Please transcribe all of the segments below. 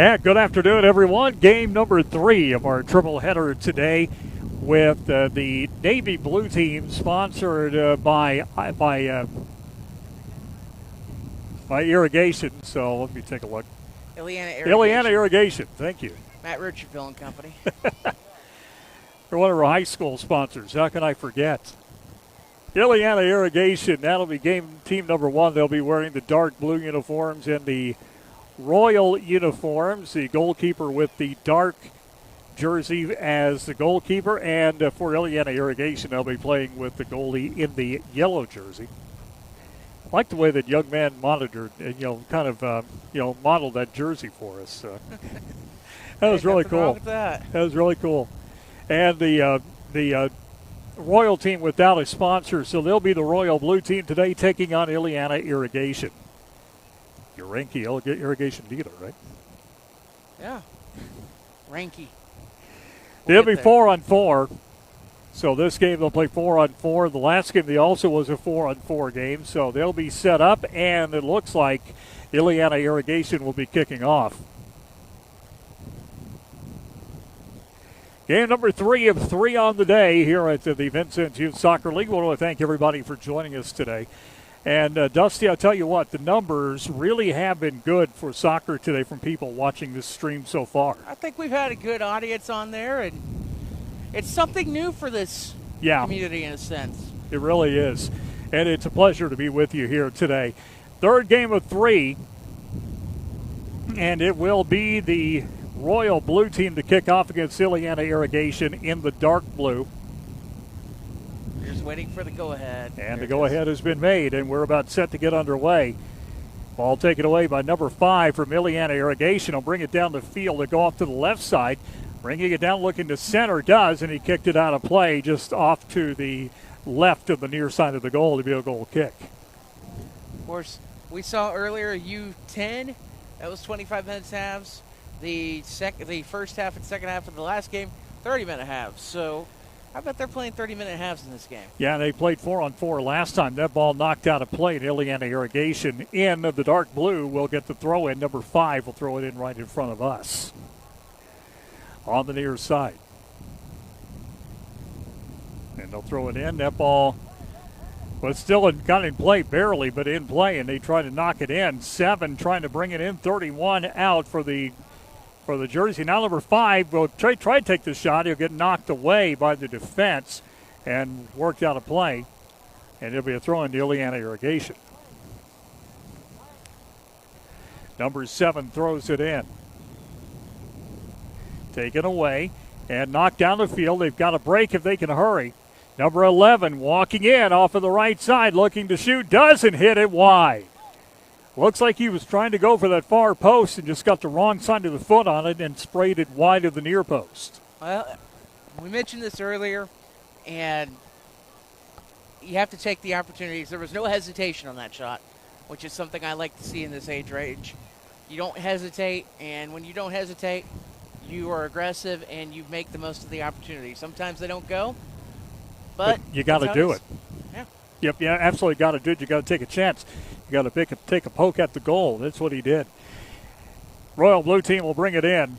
And good afternoon, everyone. Game number 3 of our triple header today with the Navy Blue Team, sponsored by Irrigation. So let me take a look. Ileana Irrigation. Thank you. Matt Richardville and Company. They're one of our high school sponsors. How can I forget? Ileana Irrigation. That'll be team number 1. They'll be wearing the dark blue uniforms and the royal uniforms. The goalkeeper with the dark jersey as the goalkeeper, and for Ileana Irrigation, they'll be playing with the goalie in the yellow jersey. I like the way that young man monitored and modeled that jersey for us. That was really cool. That was really cool. And the Royal team without a sponsor, so they'll be the Royal Blue Team today taking on Ileana Irrigation. Your Ranky Irrigation dealer, right? Yeah. Ranky. They'll be 4-on-4. So this game they'll play 4-on-4. The last game they also was a 4-on-4 game. So they'll be set up, and it looks like Ileana Irrigation will be kicking off. Game number 3 of 3 on the day here at the Vincennes Youth Soccer League. We want to thank everybody for joining us today. And, Dusty, I'll tell you what, the numbers really have been good for soccer today from people watching this stream so far. I think we've had a good audience on there, and it's something new for this community in a sense. It really is. And it's a pleasure to be with you here today. Third game of 3, and it will be the Royal Blue Team to kick off against Ileana Irrigation in the dark blue. Just waiting for the go-ahead. And the go-ahead has been made, and we're about set to get underway. Ball taken away by number 5 from Ileana Irrigation. He'll bring it down the field. They go off to the left side. Bringing it down, looking to center, does, and he kicked it out of play just off to the left of the near side of the goal to be a goal kick. Of course, we saw earlier U-10. That was 25 minutes halves. The first half and second half of the last game, 30-minute halves. So I bet they're playing 30-minute halves in this game. Yeah, they played 4-on-4 last time. That ball knocked out of play, and Ileana Irrigation in the dark blue will get the throw in. Number 5 will throw it in right in front of us on the near side. And they'll throw it in. That ball was still got in play, barely, but in play, and they try to knock it in. 7 trying to bring it in. 31 out for the jersey. Now number 5 will try to take the shot. He'll get knocked away by the defense and worked out of play. And it'll be a throw in to Ileana Irrigation. Number 7 throws it in. Taken away and knocked down the field. They've got a break if they can hurry. Number 11 walking in off of the right side, looking to shoot. Doesn't hit it wide. Looks like he was trying to go for that far post and just got the wrong side of the foot on it and sprayed it wide of the near post. Well, we mentioned this earlier, and you have to take the opportunities. There was no hesitation on that shot, which is something I like to see in this age range. You don't hesitate, and when you don't hesitate, you are aggressive and you make the most of the opportunity. Sometimes they don't go, but you got to do it. Yeah. Yep, yeah, absolutely got to do it. You got to take a chance. You got to take a poke at the goal. That's what he did. Royal Blue Team will bring it in.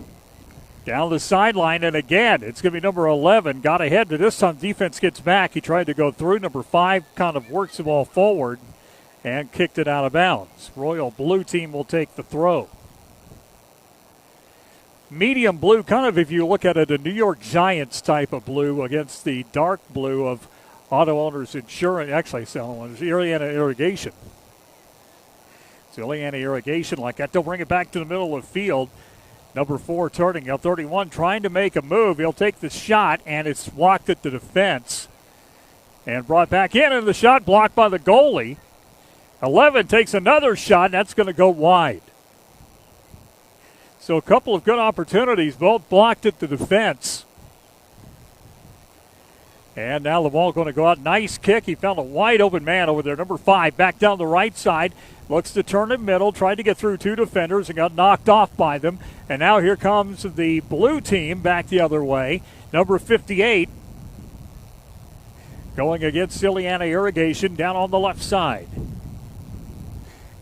Down the sideline, and again, it's going to be number 11. Got ahead, but this time defense gets back. He tried to go through. Number 5 kind of works the ball forward and kicked it out of bounds. Royal Blue Team will take the throw. Medium blue, kind of if you look at it, a New York Giants type of blue against the dark blue of Auto Owners Insurance. Actually, Ileana Irrigation. It's Ileana Irrigation like that. They'll bring it back to the middle of the field. Number 4 turning. 31 trying to make a move. He'll take the shot, and it's blocked at the defense. And brought back in, and the shot blocked by the goalie. 11 takes another shot, and that's going to go wide. So a couple of good opportunities, both blocked at the defense. And now the ball going to go out. Nice kick. He found a wide open man over there. Number 5 back down the right side. Looks to turn it middle. Tried to get through 2 defenders and got knocked off by them. And now here comes the blue team back the other way. Number 58 going against Ileana Irrigation down on the left side.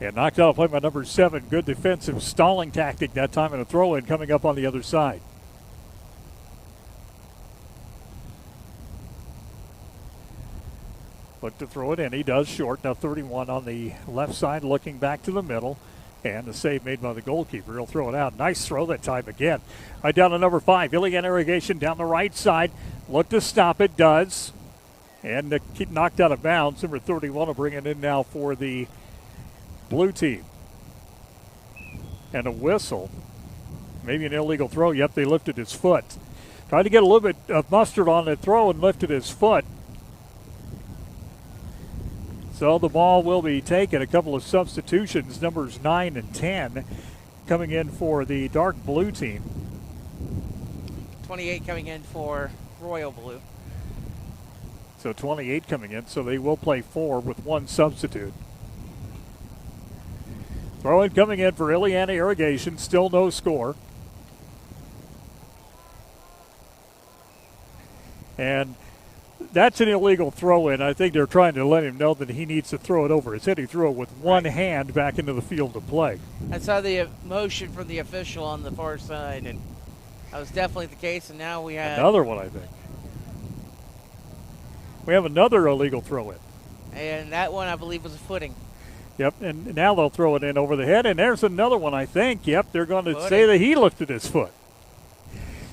And knocked out a play by number 7. Good defensive stalling tactic that time, and a throw-in coming up on the other side. Look to throw it in. He does short. Now 31 on the left side, looking back to the middle. And the save made by the goalkeeper. He'll throw it out. Nice throw that time again. Right down to number 5. Iliana Irrigation down the right side. Look to stop it. Does. And knocked out of bounds. Number 31 will bring it in now for the blue team. And a whistle. Maybe an illegal throw. Yep, they lifted his foot. Tried to get a little bit of mustard on the throw and lifted his foot. So the ball will be taken. A couple of substitutions, numbers 9 and 10, coming in for the dark blue team. 28 coming in for royal blue. So 28 coming in, so they will play 4 with 1 substitute. Throw in coming in for Iliana Irrigation, still no score. And that's an illegal throw-in. I think they're trying to let him know that he needs to throw it over his head. He threw it with one hand back into the field of play. I saw the motion from the official on the far side, and that was definitely the case, and now we have another one, I think. We have another illegal throw-in. And that one, I believe, was a footing. Yep, and now they'll throw it in over the head, and there's another one, I think. Yep, they're going to say that he lifted his foot.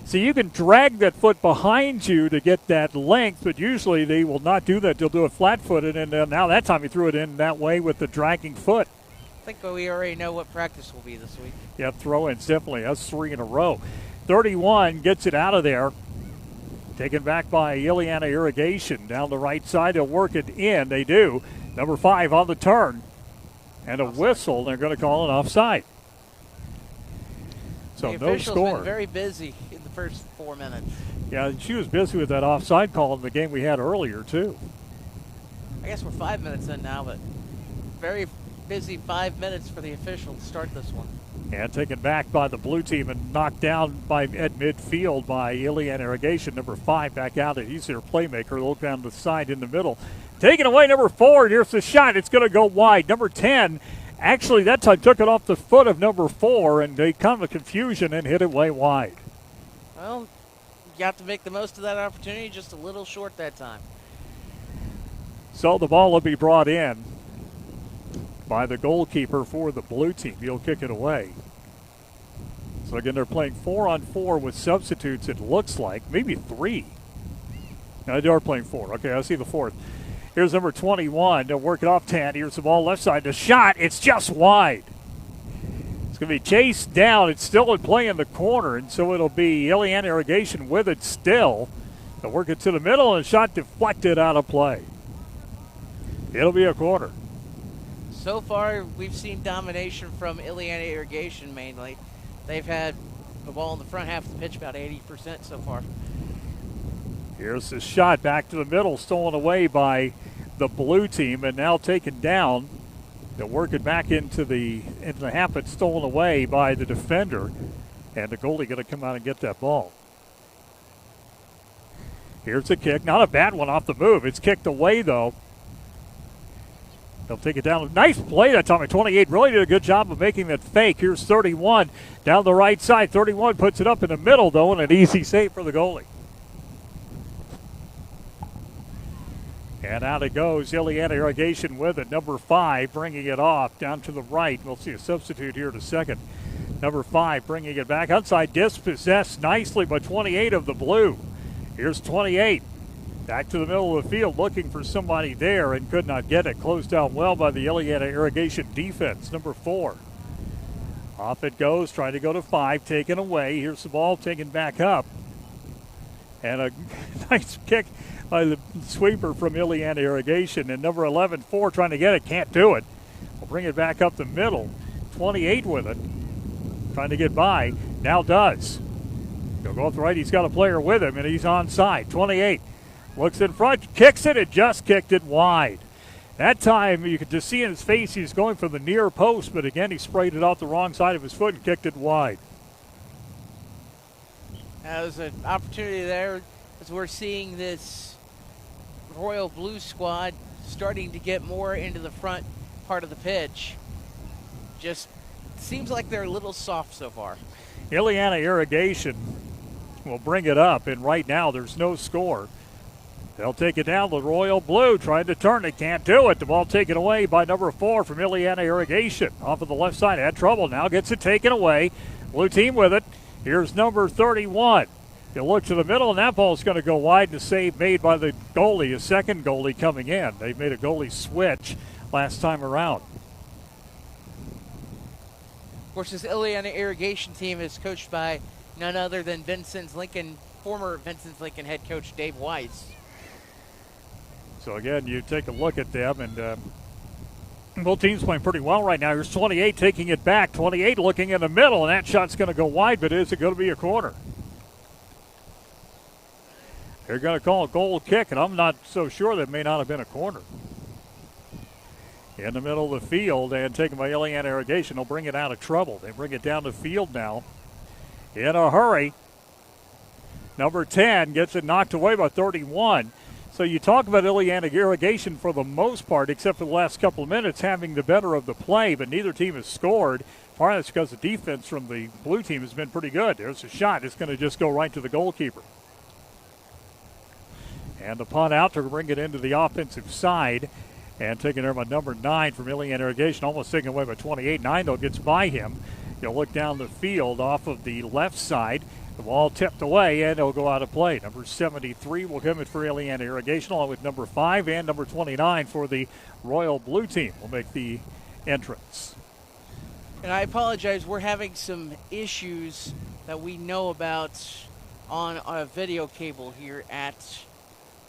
So you can drag that foot behind you to get that length, but usually they will not do that. They'll do it flat-footed, and now that time he threw it in that way with the dragging foot. I think we already know what practice will be this week. Yep, throw-ins, definitely. That's 3 in a row. 31 gets it out of there. Taken back by Iliana Irrigation. Down the right side, they'll work it in. They do. Number 5 on the turn. And a whistle. They're going to call it offside. So the no score. Been very busy in the first 4 minutes. Yeah, she was busy with that offside call in the game we had earlier, too. I guess we're 5 minutes in now, but very busy 5 minutes for the official to start this one. And taken back by the blue team and knocked down at midfield by Iliana Irrigation. Number 5 back out. He's their playmaker. Look down the side in the middle. Taken away, number 4. Here's the shot. It's going to go wide. Number 10, actually that time took it off the foot of number 4, and they come to confusion and hit it way wide. Well, you have to make the most of that opportunity. Just a little short that time. So the ball will be brought in by the goalkeeper for the blue team. He'll kick it away. So again, they're playing 4-on-4 with substitutes, it looks like. Maybe 3. No, they are playing 4. Okay, I see the 4th. Here's number 21. They'll work it off 10. Here's the ball left side. The shot, it's just wide. It's going to be chased down. It's still in play in the corner, and so it'll be Iliana Irrigation with it still. They'll work it to the middle, and shot deflected out of play. It'll be a corner. So far, we've seen domination from Iliana Irrigation mainly. They've had the ball in the front half of the pitch about 80% so far. Here's the shot back to the middle, stolen away by the blue team, and now taken down. They'll work it back into the half, but stolen away by the defender, and the goalie going to come out and get that ball. Here's the kick, not a bad one off the move. It's kicked away though. They'll take it down. Nice play that time. 28 really did a good job of making that fake. Here's 31 down the right side. 31 puts it up in the middle though, and an easy save for the goalie. And out it goes. Iliana Irrigation with it. Number 5 bringing it off down to the right. We'll see a substitute here in a second. Number 5 bringing it back. Outside dispossessed nicely by 28 of the blue. Here's 28. Back to the middle of the field looking for somebody there and could not get it. Closed out well by the Iliana Irrigation defense. Number 4. Off it goes. Trying to go to 5. Taken away. Here's the ball taken back up. And a nice kick by the sweeper from Iliana Irrigation. And number 11, 4 trying to get it. Can't do it. We'll bring it back up the middle. 28 with it. Trying to get by. Now does. He'll go up the right. He's got a player with him, and he's onside. 28. Looks in front. Kicks it. It just kicked it wide. That time, you could just see in his face he's going for the near post, but again, he sprayed it off the wrong side of his foot and kicked it wide. There's an opportunity there as we're seeing this Royal Blue squad starting to get more into the front part of the pitch. just seems like they're a little soft so far. Ileana Irrigation will bring it up, and right now there's no score. They'll take it down. The Royal Blue trying to turn it. Can't do it. The ball taken away by number 4 from Ileana Irrigation. Off of the left side. Had trouble now. Gets it taken away. Blue team with it. Here's number 31. You look to the middle, and that ball's going to go wide. The save made by the goalie, a second goalie coming in. They made a goalie switch last time around. Of course, this Ileana Irrigation team is coached by none other than former Vincennes Lincoln head coach Dave Weiss. So again, you take a look at them, and both teams playing pretty well right now. Here's 28 taking it back. 28 looking in the middle, and that shot's going to go wide, but is it going to be a corner? They're going to call a goal kick, and I'm not so sure that may not have been a corner. In the middle of the field and taken by Ileana Irrigation. They'll bring it out of trouble. They bring it down the field now in a hurry. Number 10 gets it knocked away by 31. So you talk about Ileana Irrigation for the most part, except for the last couple of minutes, having the better of the play, but neither team has scored. Part of that's because the defense from the blue team has been pretty good. There's a shot. It's going to just go right to the goalkeeper. And the punt out to bring it into the offensive side. And taken there by number 9 from Ileana Irrigation, almost taken away by 28. 9, though, gets by him. You'll look down the field off of the left side. The ball tipped away, and it'll go out of play. Number 73 will come in for Ileana Irrigation, along with number 5 and number 29 for the Royal Blue team will make the entrance. And I apologize, we're having some issues that we know about on a video cable here at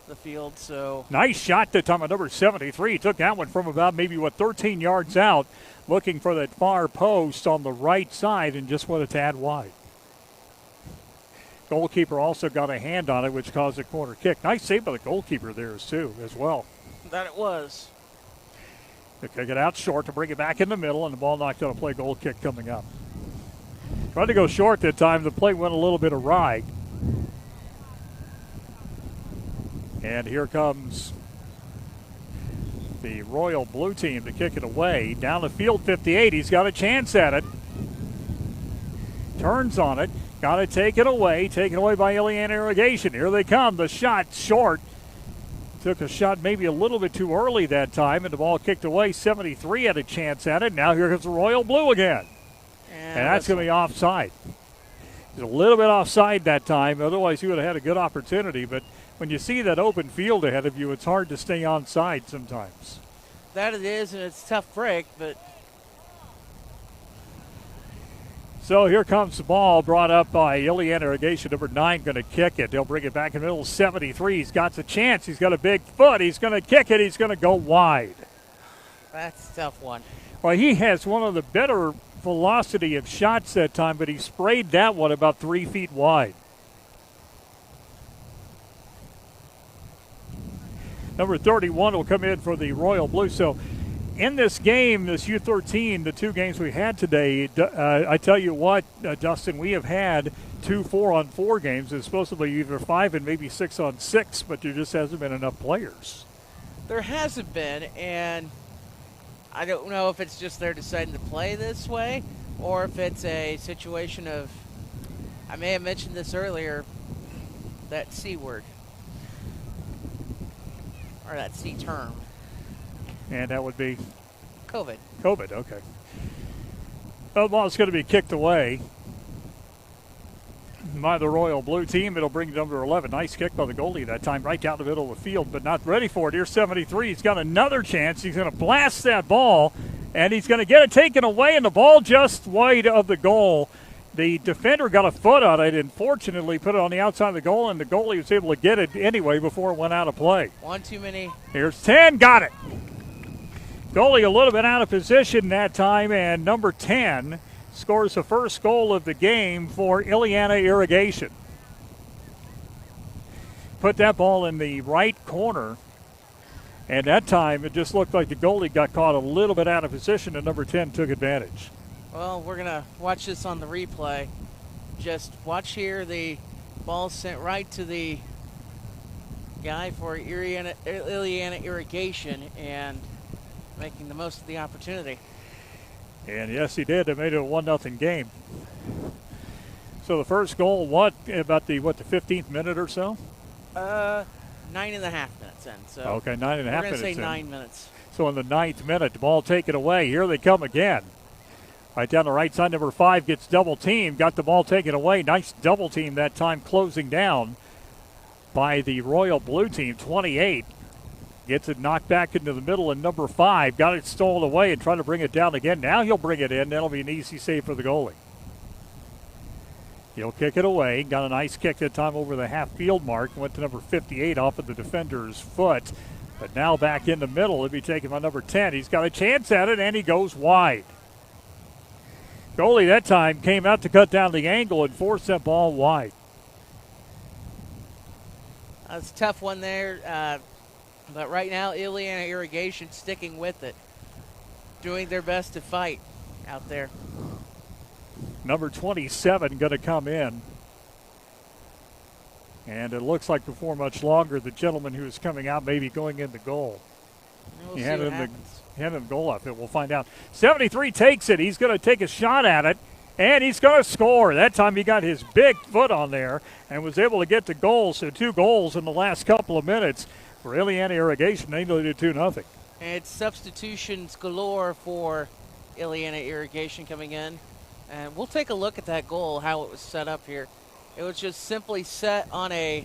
the field. So nice shot that time by number 73. He took that one from about 13 yards out, looking for that far post on the right side and just went a tad wide. Goalkeeper also got a hand on it, which caused a corner kick. Nice save by the goalkeeper there too, as well. That it was. They kick it out short to bring it back in the middle, and the ball knocked out a play goal kick coming up. Tried to go short that time. The play went a little bit awry. And here comes the Royal Blue team to kick it away. Down the field, 58. He's got a chance at it. Turns on it. Got to take it away. Taken away by Ileana Irrigation. Here they come. The shot short. Took a shot maybe a little bit too early that time, and the ball kicked away. 73 had a chance at it. Now here comes the Royal Blue again. And that's going to be offside. He's a little bit offside that time. Otherwise, he would have had a good opportunity. But when you see that open field ahead of you, it's hard to stay onside sometimes. That it is, and it's a tough break, but. So here comes the ball brought up by Ileana Irrigation. Number 9 going to kick it. They'll bring it back in the middle. 73. He's got the chance. He's got a big foot. He's going to kick it. He's going to go wide. That's a tough one. Well, he has one of the better velocity of shots that time, but he sprayed that one about 3 feet wide. Number 31 will come in for the Royal Blue. So in this game, this U-13, the 2 games we had today, I tell you what, Dustin, we have had 2 4-on-4 games. It's supposed to be either 5 and maybe 6-on-6, but there just hasn't been enough players. There hasn't been, and I don't know if it's just they're deciding to play this way or if it's a situation of, I may have mentioned this earlier, that C word. Or that C term. And that would be? COVID. COVID, okay. Well, the ball's going to be kicked away by the Royal Blue team. It'll bring number 11. Nice kick by the goalie that time, right down the middle of the field, but not ready for it. Here's 73. He's got another chance. He's going to blast that ball, and he's going to get it taken away, and the ball just wide of the goal. The defender got a foot on it and fortunately put it on the outside of the goal, and the goalie was able to get it anyway before it went out of play. One too many. Here's 10. Got it. Goalie a little bit out of position that time, and number 10 scores the first goal of the game for Ileana Irrigation. Put that ball in the right corner, and that time it just looked like the goalie got caught a little bit out of position, and number 10 took advantage. Well, we're going to watch this on the replay. Just watch here. The ball sent right to the guy for Ileana Irrigation and making the most of the opportunity. And yes, he did. They made it a 1-0 game. So the first goal, about the 15th minute or so? 9.5 minutes in. So okay, 9.5 minutes. We're going to say 9 minutes. So in the 9th minute, the ball taken away. Here they come again. Right down the right side, number 5 gets double teamed. Got the ball taken away. Nice double team that time, closing down by the Royal Blue team. 28 gets it knocked back into the middle, and number 5 got it stolen away and trying to bring it down again. Now he'll bring it in. That'll be an easy save for the goalie. He'll kick it away. Got a nice kick that time over the half field mark. Went to number 58 off of the defender's foot. But now back in the middle. It'll be taken by number 10. He's got a chance at it, and he goes wide. Goalie that time came out to cut down the angle and force that ball wide. That's a tough one there. But right now, Ileana Irrigation sticking with it. Doing their best to fight out there. Number 27 going to come in. And it looks like before much longer, the gentleman who is coming out may be going in the goal. We'll see what happens. Handed him goal up. We'll find out. 73 takes it. He's going to take a shot at it, and he's going to score. That time he got his big foot on there and was able to get the goal. So 2 goals in the last couple of minutes for Ileana Irrigation. They lead it 2-0. And it's substitutions galore for Ileana Irrigation coming in. And we'll take a look at that goal, how it was set up here. It was just simply set on a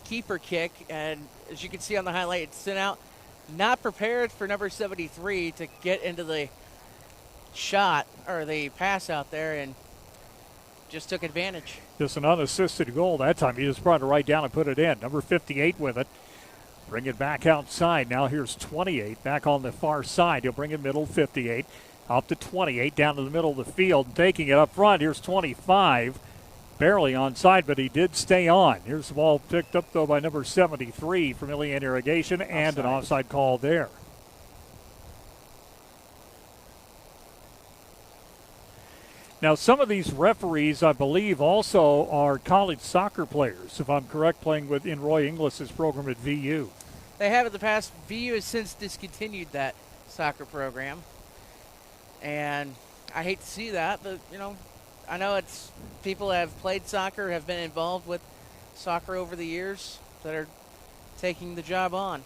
keeper kick, and as you can see on the highlight, it's sent out. Not prepared for number 73 to get into the shot or the pass out there, and just took advantage. Just an unassisted goal that time. He just brought it right down and put it in. Number 58 with it. Bring it back outside. Now here's 28 back on the far side. He'll bring it middle, 58. Up to 28, down to the middle of the field, and taking it up front. Here's 25, barely onside, but he did stay on. Here's the ball picked up, though, by number 73 from Ileana Irrigation, and an offside call there. Now, some of these referees, I believe, also are college soccer players, if I'm correct, playing in Roy Inglis's program at VU. They have in the past. VU has since discontinued that soccer program. And I hate to see that, but, I know it's people that have played soccer, have been involved with soccer over the years that are taking the job on.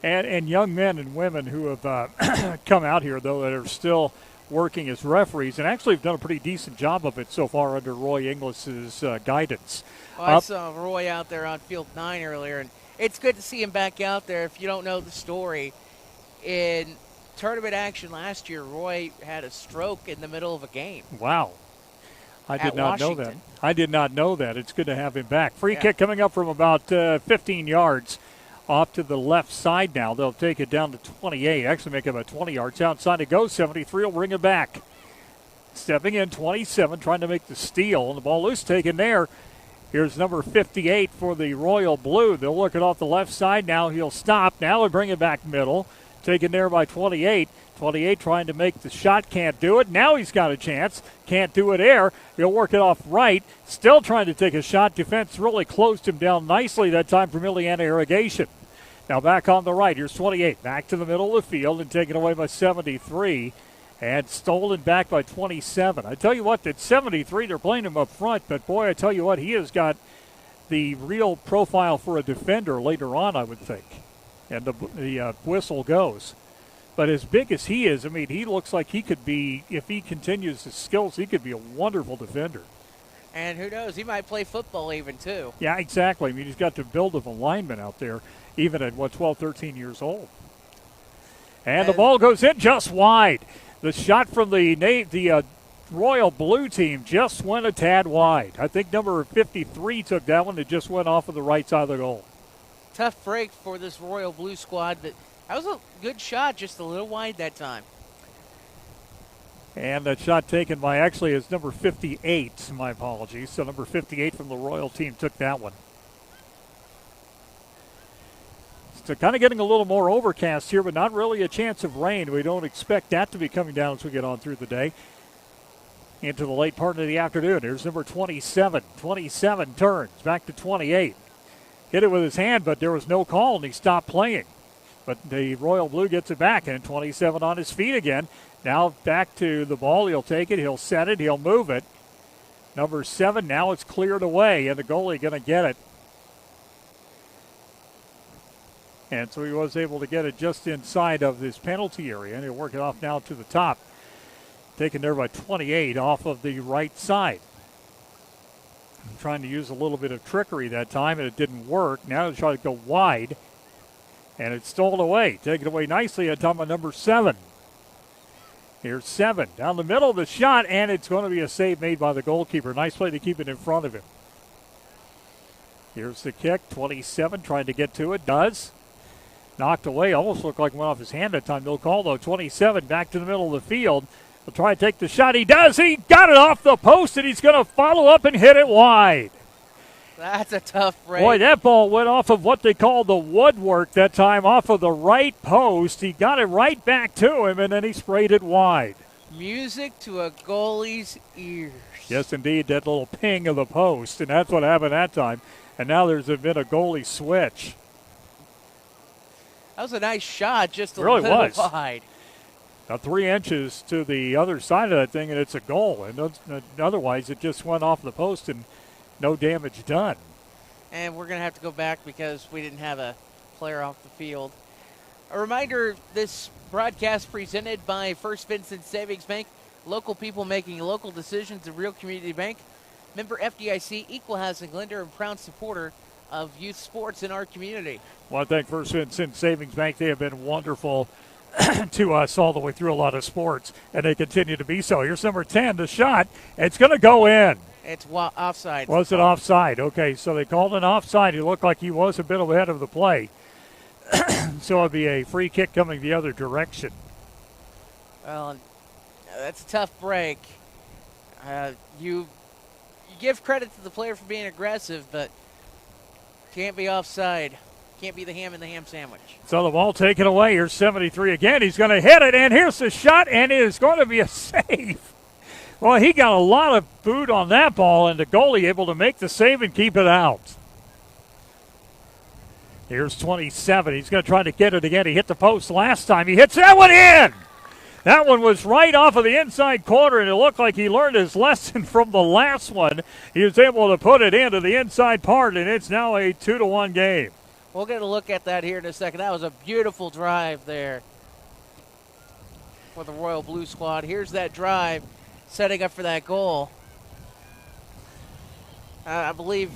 And young men and women who have come out here, though, that are still working as referees and actually have done a pretty decent job of it so far under Roy Inglis's guidance. Well, I saw Roy out there on Field 9 earlier, and it's good to see him back out there. If you don't know the story, in tournament action last year, Roy had a stroke in the middle of a game. Wow. I did not know that. I did not know that. It's good to have him back. Free kick coming up from about 15 yards off to the left side now. They'll take it down to 28. Actually make it about 20 yards. Outside it goes. 73 will bring it back. Stepping in, 27, trying to make the steal. And the ball loose, taken there. Here's number 58 for the Royal Blue. They'll look it off the left side now. He'll stop. Now he'll bring it back middle. Taken there by 28. 28 trying to make the shot. Can't do it. Now he's got a chance. Can't do it there. He'll work it off right. Still trying to take a shot. Defense really closed him down nicely that time from Ileana Irrigation. Now back on the right. Here's 28. Back to the middle of the field and taken away by 73. And stolen back by 27. I tell you what, that 73, they're playing him up front. But, boy, I tell you what, he has got the real profile for a defender later on, I would think. And the whistle goes. But as big as he is, I mean, he looks like he could be, if he continues his skills, he could be a wonderful defender. And who knows, he might play football even, too. Yeah, exactly. I mean, he's got the build of a lineman out there, even at, 12, 13 years old. And the ball goes in just wide. The shot from the Royal Blue team just went a tad wide. I think number 53 took that one. It just went off of the right side of the goal. Tough break for this Royal Blue squad, but that was a good shot, just a little wide that time. And that shot taken by, actually, is number 58. My apologies. So number 58 from the Royal team took that one. So kind of getting a little more overcast here, but not really a chance of rain. We don't expect that to be coming down as we get on through the day into the late part of the afternoon. Here's number 27. 27 turns back to 28. Hit it with his hand, but there was no call, and he stopped playing. But the Royal Blue gets it back, and 27 on his feet again. Now back to the ball. He'll take it. He'll set it. He'll move it. Number 7, now it's cleared away, and the goalie going to get it. And so he was able to get it just inside of this penalty area, and he'll work it off now to the top. Taken there by 28 off of the right side. Trying to use a little bit of trickery that time, and it didn't work. Now he'll try to go wide. And it's stolen away. Taken away nicely at time of number 7. Here's 7. Down the middle of the shot, and it's going to be a save made by the goalkeeper. Nice play to keep it in front of him. Here's the kick. 27 trying to get to it. Does. Knocked away. Almost looked like it went off his hand that time. No call, though. 27 back to the middle of the field. He'll try to take the shot. He does. He got it off the post, and he's going to follow up and hit it wide. That's a tough break. Boy, that ball went off of what they call the woodwork that time, off of the right post. He got it right back to him, and then he sprayed it wide. Music to a goalie's ears. Yes, indeed, that little ping of the post, and that's what happened that time. And now there's been a goalie switch. That was a nice shot, just a really little was. wide. Now 3 inches to the other side of that thing, and it's a goal. And otherwise, it just went off the post and no damage done. And we're going to have to go back because we didn't have a player off the field. A reminder, this broadcast presented by First Vincennes Savings Bank. Local people making local decisions, a real community bank. Member FDIC, equal housing lender, and proud supporter of youth sports in our community. Well, I thank First Vincennes Savings Bank. They have been wonderful to us all the way through a lot of sports, and they continue to be so. Here's number 10, the shot. It's going to go in. It's offside. Was it offside? Okay, so they called an offside. He looked like he was a bit ahead of the play. So it'll be a free kick coming the other direction. Well, that's a tough break. You give credit to the player for being aggressive, but can't be offside. Can't be the ham in the ham sandwich. So the ball taken away. Here's 73 again. He's going to hit it, and here's the shot, and it is going to be a save. Well, he got a lot of boot on that ball, and the goalie able to make the save and keep it out. Here's 27. He's going to try to get it again. He hit the post last time. He hits that one in. That one was right off of the inside corner, and it looked like he learned his lesson from the last one. He was able to put it into the inside part, and it's now a 2-1 game. We'll get a look at that here in a second. That was a beautiful drive there for the Royal Blue squad. Here's that drive, setting up for that goal. I believe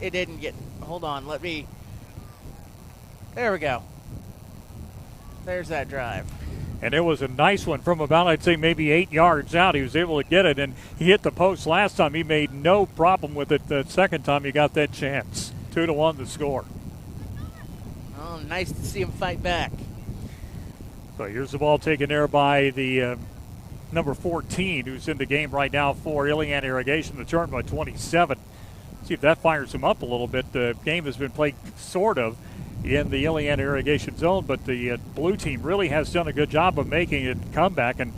it didn't get. Hold on, let me. There we go. There's that drive. And it was a nice one from about, I'd say, maybe 8 yards out. He was able to get it, and he hit the post last time. He made no problem with it the second time he got that chance. 2-1 to score. Oh, nice to see him fight back. So here's the ball taken there by the number 14, who's in the game right now for Iliana Irrigation, the turn by 27. See if that fires him up a little bit. The game has been played sort of in the Iliana Irrigation zone, but the blue team really has done a good job of making it come back and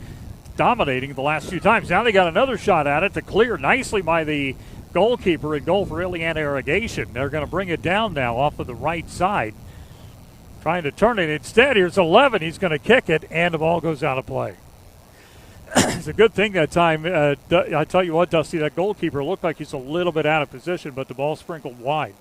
dominating the last few times. Now they got another shot at it to clear nicely by the goalkeeper and goal for Iliana Irrigation. They're going to bring it down now off of the right side. Trying to turn it instead. Here's 11. He's going to kick it, and the ball goes out of play. It's a good thing that time. I tell you what, Dusty, that goalkeeper looked like he's a little bit out of position, but the ball sprinkled wide.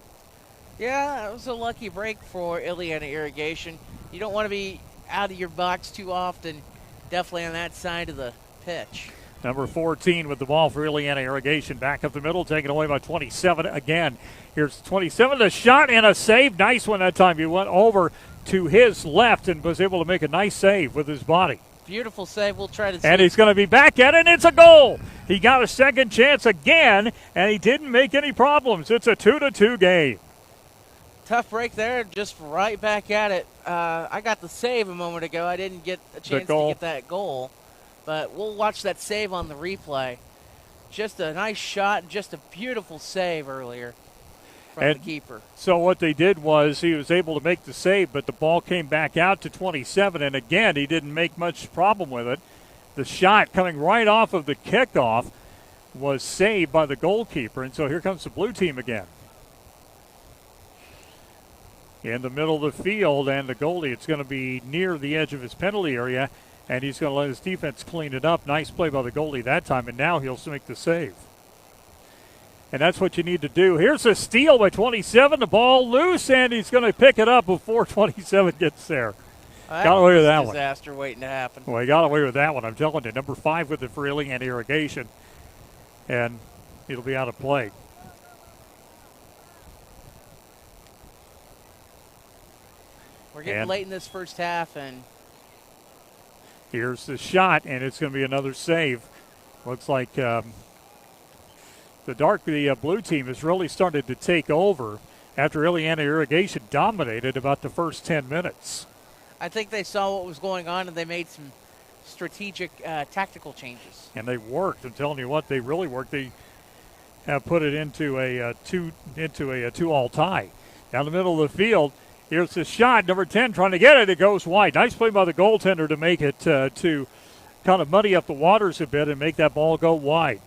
Yeah, it was a lucky break for Iliana Irrigation. You don't want to be out of your box too often, definitely on that side of the pitch. Number 14 with the ball for Iliana Irrigation. Back up the middle, taken away by 27 again. Here's 27, the shot and a save. Nice one that time. He went over to his left and was able to make a nice save with his body. Beautiful save. We'll try to see. And he's going to be back at it, and it's a goal. He got a second chance again, and he didn't make any problems. It's a 2-2 game. Tough break there, just right back at it. I got the save a moment ago. I didn't get a chance to get that goal, but we'll watch that save on the replay. Just a nice shot, just a beautiful save earlier from the keeper. So what they did was he was able to make the save, but the ball came back out to 27, and again, he didn't make much problem with it. The shot coming right off of the kickoff was saved by the goalkeeper, and so here comes the blue team again. in the middle of the field, and the goalie, it's going to be near the edge of his penalty area, and he's going to let his defense clean it up. Nice play by the goalie that time, and now he'll make the save. And that's what you need to do. Here's a steal by 27. The ball loose, and he's going to pick it up before 27 gets there. Got away with that one. Disaster waiting to happen. Well, he got away with that one. I'm telling you. Number 5 with it for Iliana Irrigation, and it'll be out of play. We're getting late in this first half, and here's the shot, and it's going to be another save. Looks like the blue team has really started to take over after Iliana Irrigation dominated about the first 10 minutes. I think they saw what was going on, and they made some strategic tactical changes. And they worked. I'm telling you what, they really worked. They have put it into a 2-all tie. Down the middle of the field, here's the shot. Number 10 trying to get it. It goes wide. Nice play by the goaltender to make it to kind of muddy up the waters a bit and make that ball go wide.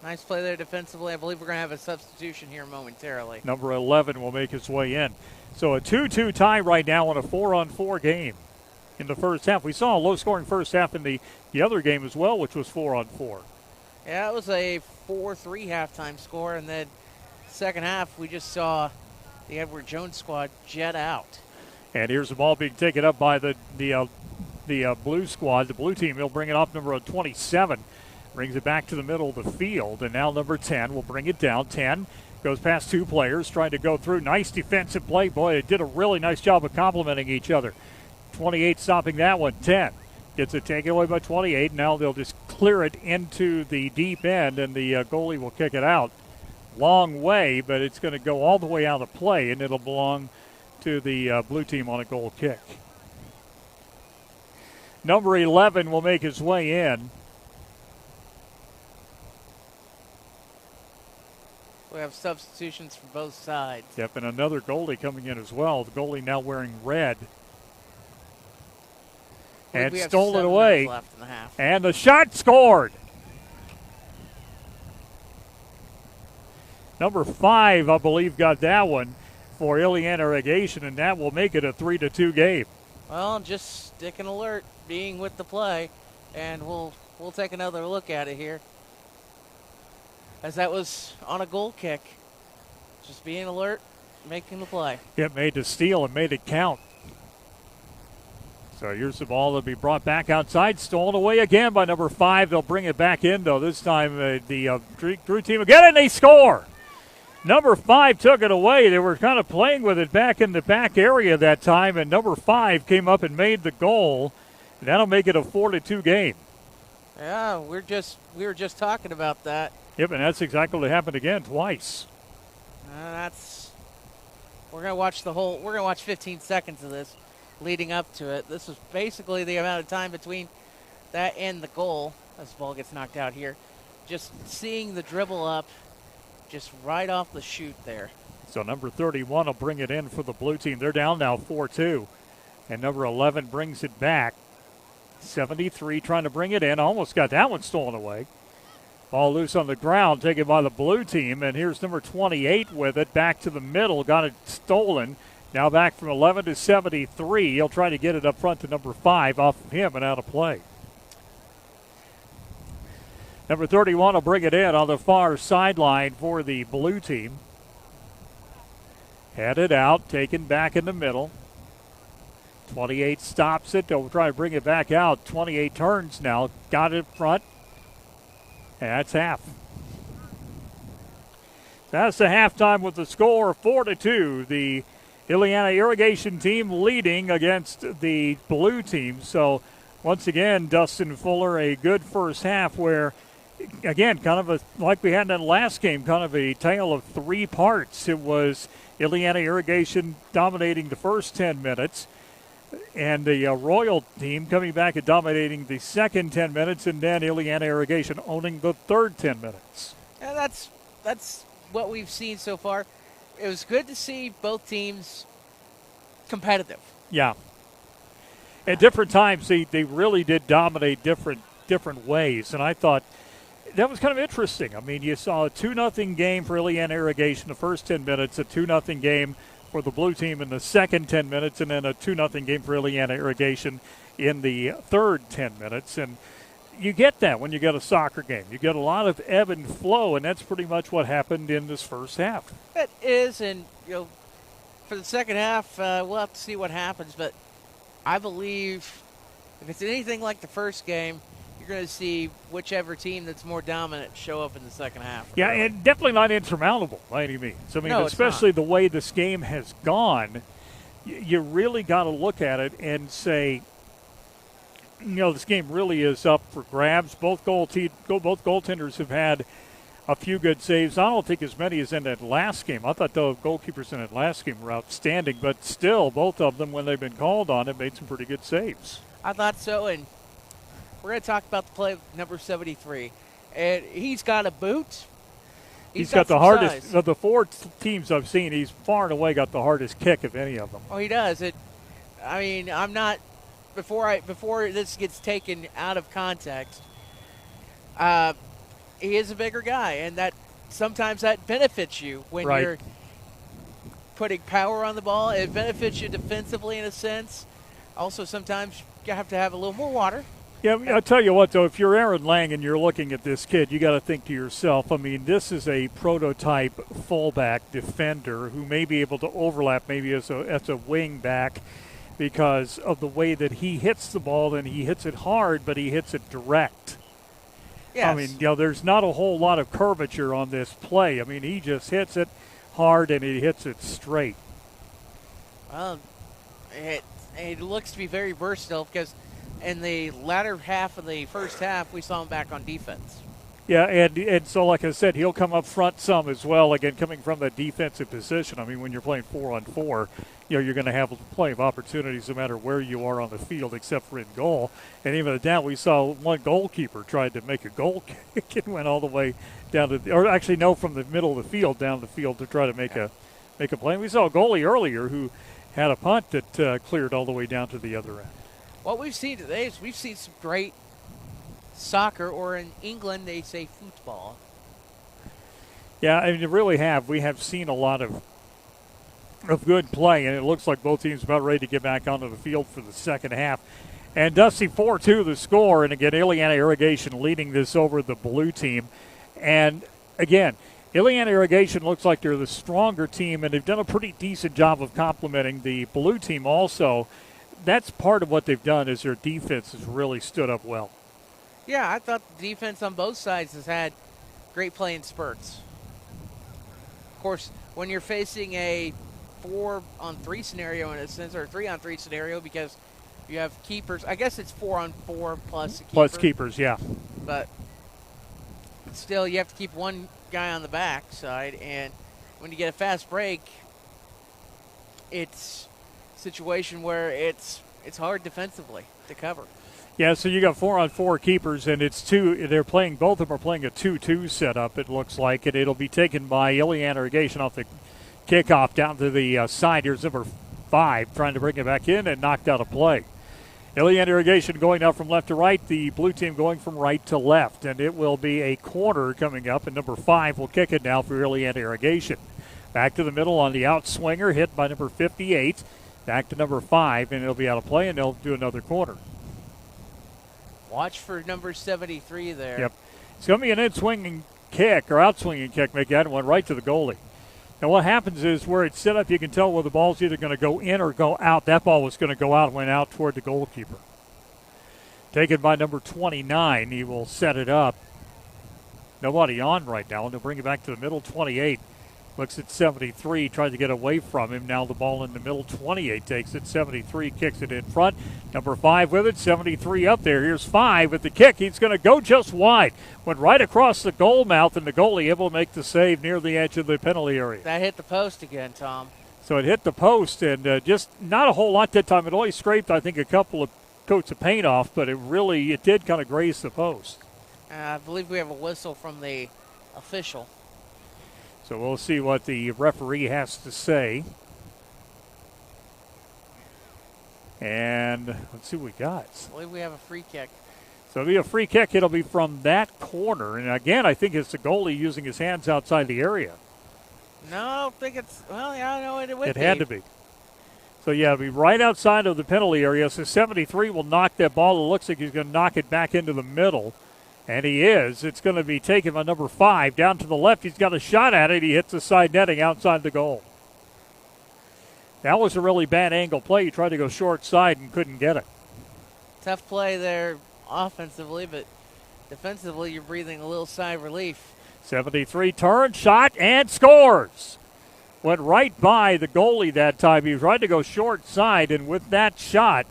Nice play there defensively. I believe we're going to have a substitution here momentarily. Number 11 will make his way in. So a 2-2 tie right now in a 4-on-4 game in the first half. We saw a low-scoring first half in the other game as well, which was 4-on-4. Yeah, it was a 4-3 halftime score, and then second half we just saw the Edward Jones squad jet out. And here's the ball being taken up by the blue squad. The blue team will bring it off number 27. Brings it back to the middle of the field, and now number 10 will bring it down. 10 goes past 2 players, trying to go through. Nice defensive play. Boy, it did a really nice job of complementing each other. 28 stopping that one. 10 gets it taken away by 28. Now they'll just clear it into the deep end, and the goalie will kick it out. Long way, but it's going to go all the way out of play, and it'll belong to the blue team on a goal kick. Number 11 will make his way in. We have substitutions for both sides. Yep, and another goalie coming in as well. The goalie now wearing red. And stole it away. Left in the half. And the shot scored. Number 5, I believe, got that one for Iliana Irrigation, and that will make it a 3-2 game. Well, just stick an alert, being with the play, and we'll take another look at it here. As that was on a goal kick. Just being alert, making the play. It made the steal and made it count. So here's the ball that'll be brought back outside. Stolen away again by number 5. They'll bring it back in, though. This time the Drew team will get it, and they score. Number 5 took it away. They were kind of playing with it back in the back area that time, and number 5 came up and made the goal. And that'll make it a 4-2 game. Yeah, we were just talking about that. Yep, and that's exactly what happened again twice. We're gonna watch 15 seconds of this leading up to it. This was basically the amount of time between that and the goal as the ball gets knocked out here. Just seeing the dribble up just right off the chute there. So number 31 will bring it in for the blue team. They're down now 4-2. And number 11 brings it back. 73 trying to bring it in. Almost got that one stolen away. Ball loose on the ground, taken by the blue team, and here's number 28 with it, back to the middle, got it stolen. Now back from 11 to 73. He'll try to get it up front to number 5 off of him and out of play. Number 31 will bring it in on the far sideline for the blue team. Headed out, taken back in the middle. 28 stops it. They'll try to bring it back out. 28 turns now, got it up front. And that's half. That's the halftime with the score 4-2. The Iliana Irrigation team leading against the blue team. So once again, Dustin Fuller, a good first half where, again, kind of like we had in the last game, kind of a tale of 3 parts. It was Iliana Irrigation dominating the first 10 minutes. And the Royal team coming back and dominating the second 10 minutes, and then Iliana Irrigation owning the third 10 minutes. Yeah, that's what we've seen so far. It was good to see both teams competitive. Yeah. At different times, they really did dominate different ways, and I thought that was kind of interesting. I mean, you saw a 2-0 game for Iliana Irrigation the first 10 minutes, a 2-0 game for the blue team in the second 10 minutes, and then a 2-0 game for Illiana Irrigation in the third 10 minutes. And you get that when you get a soccer game. You get a lot of ebb and flow, and that's pretty much what happened in this first half. It is, and for the second half, we'll have to see what happens. But I believe if it's anything like the first game, you're going to see whichever team that's more dominant show up in the second half. Yeah, and definitely not insurmountable by any means. I mean, No, especially the way this game has gone, you really got to look at it and say, this game really is up for grabs. Both goaltenders have had a few good saves. I don't think as many as in that last game. I thought the goalkeepers in that last game were outstanding, but still, both of them, when they've been called on, have made some pretty good saves. I thought so, and we're going to talk about the play of number 73. And he's got a boot. He's got the hardest of the four teams I've seen. He's far and away got the hardest kick of any of them. Oh, he does. I'm not before this gets taken out of context. He is a bigger guy, and that sometimes that benefits you when you're putting power on the ball. It benefits you defensively in a sense. Also, sometimes you have to have a little more water. Yeah, I'll tell you what, though, if you're Aaron Lang and you're looking at this kid, you got to think to yourself, I mean, this is a prototype fullback defender who may be able to overlap maybe as a wing back because of the way that he hits the ball, and he hits it hard, but he hits it direct. Yes. I mean, there's not a whole lot of curvature on this play. I mean, he just hits it hard, and he hits it straight. Well, it looks to be very versatile because in the latter half of the first half, we saw him back on defense. Yeah, and so like I said, he'll come up front some as well, again, coming from the defensive position. I mean, when you're playing 4-on-4, you're going to have plenty of opportunities no matter where you are on the field except for in goal. And even at that, we saw one goalkeeper tried to make a goal kick and went all the way down to from the middle of the field down the field to try to make a play. And we saw a goalie earlier who had a punt that cleared all the way down to the other end. What we've seen today is we've seen some great soccer, or in England they say football. Yeah, I mean, you really have. We have seen a lot of good play, and it looks like both teams about ready to get back onto the field for the second half. And Dusty 4-2 the score, and again, Illiana Irrigation leading this over the blue team. And again, Illiana Irrigation looks like they're the stronger team, and they've done a pretty decent job of complementing the blue team also. That's part of what they've done is their defense has really stood up well. Yeah, I thought the defense on both sides has had great play in spurts. Of course, when you're facing a 4-on-3 scenario in a sense, or a 3-on-3 scenario because you have keepers. I guess it's 4-on-4 plus a keeper. Plus keepers, yeah. But still, you have to keep one guy on the back side, and when you get a fast break, it's a situation where it's hard defensively to cover. Yeah, so you got 4-on-4 keepers, and it's two. Both of them are playing a 2-2 setup, it looks like, and it'll be taken by Illiana Irrigation off the kickoff down to the side. Here's number 5 trying to bring it back in and knocked out a play. Illiana Irrigation going now from left to right, the blue team going from right to left, and it will be a corner coming up, and number 5 will kick it now for Illiana Irrigation. Back to the middle on the outswinger, hit by number 58. Back to number 5, and it'll be out of play, and they'll do another corner. Watch for number 73 there. Yep. It's going to be an in-swinging kick, or out-swinging kick, make that one right to the goalie. And what happens is where it's set up, you can tell where the ball's either going to go in or go out. That ball was going to go out and went out toward the goalkeeper. Taken by number 29. He will set it up. Nobody on right now, and they'll bring it back to the middle. 28 looks at 73, tries to get away from him. Now the ball in the middle. 28 takes it. 73 kicks it in front. Number 5 with it. 73 up there. Here's 5 with the kick. He's going to go just wide. Went right across the goal mouth, and the goalie able to make the save near the edge of the penalty area. That hit the post again, Tom. So it hit the post, and just not a whole lot that time. It only scraped, I think, a couple of coats of paint off, but it did kind of graze the post. I believe we have a whistle from the official. So we'll see what the referee has to say. And let's see what we got. I believe we have a free kick. So it'll be a free kick. It'll be from that corner. And again, I think it's the goalie using his hands outside the area. No, I don't think it's. Well, yeah, I know it would be. It had to be. So, yeah, it'll be right outside of the penalty area. So 73 will knock that ball. It looks like he's going to knock it back into the middle. And he is. It's going to be taken by number 5. Down to the left. He's got a shot at it. He hits the side netting outside the goal. That was a really bad angle play. He tried to go short side and couldn't get it. Tough play there offensively, but defensively you're breathing a little sigh of relief. 73 turns, shot, and scores. Went right by the goalie that time. He was trying to go short side, and with that shot,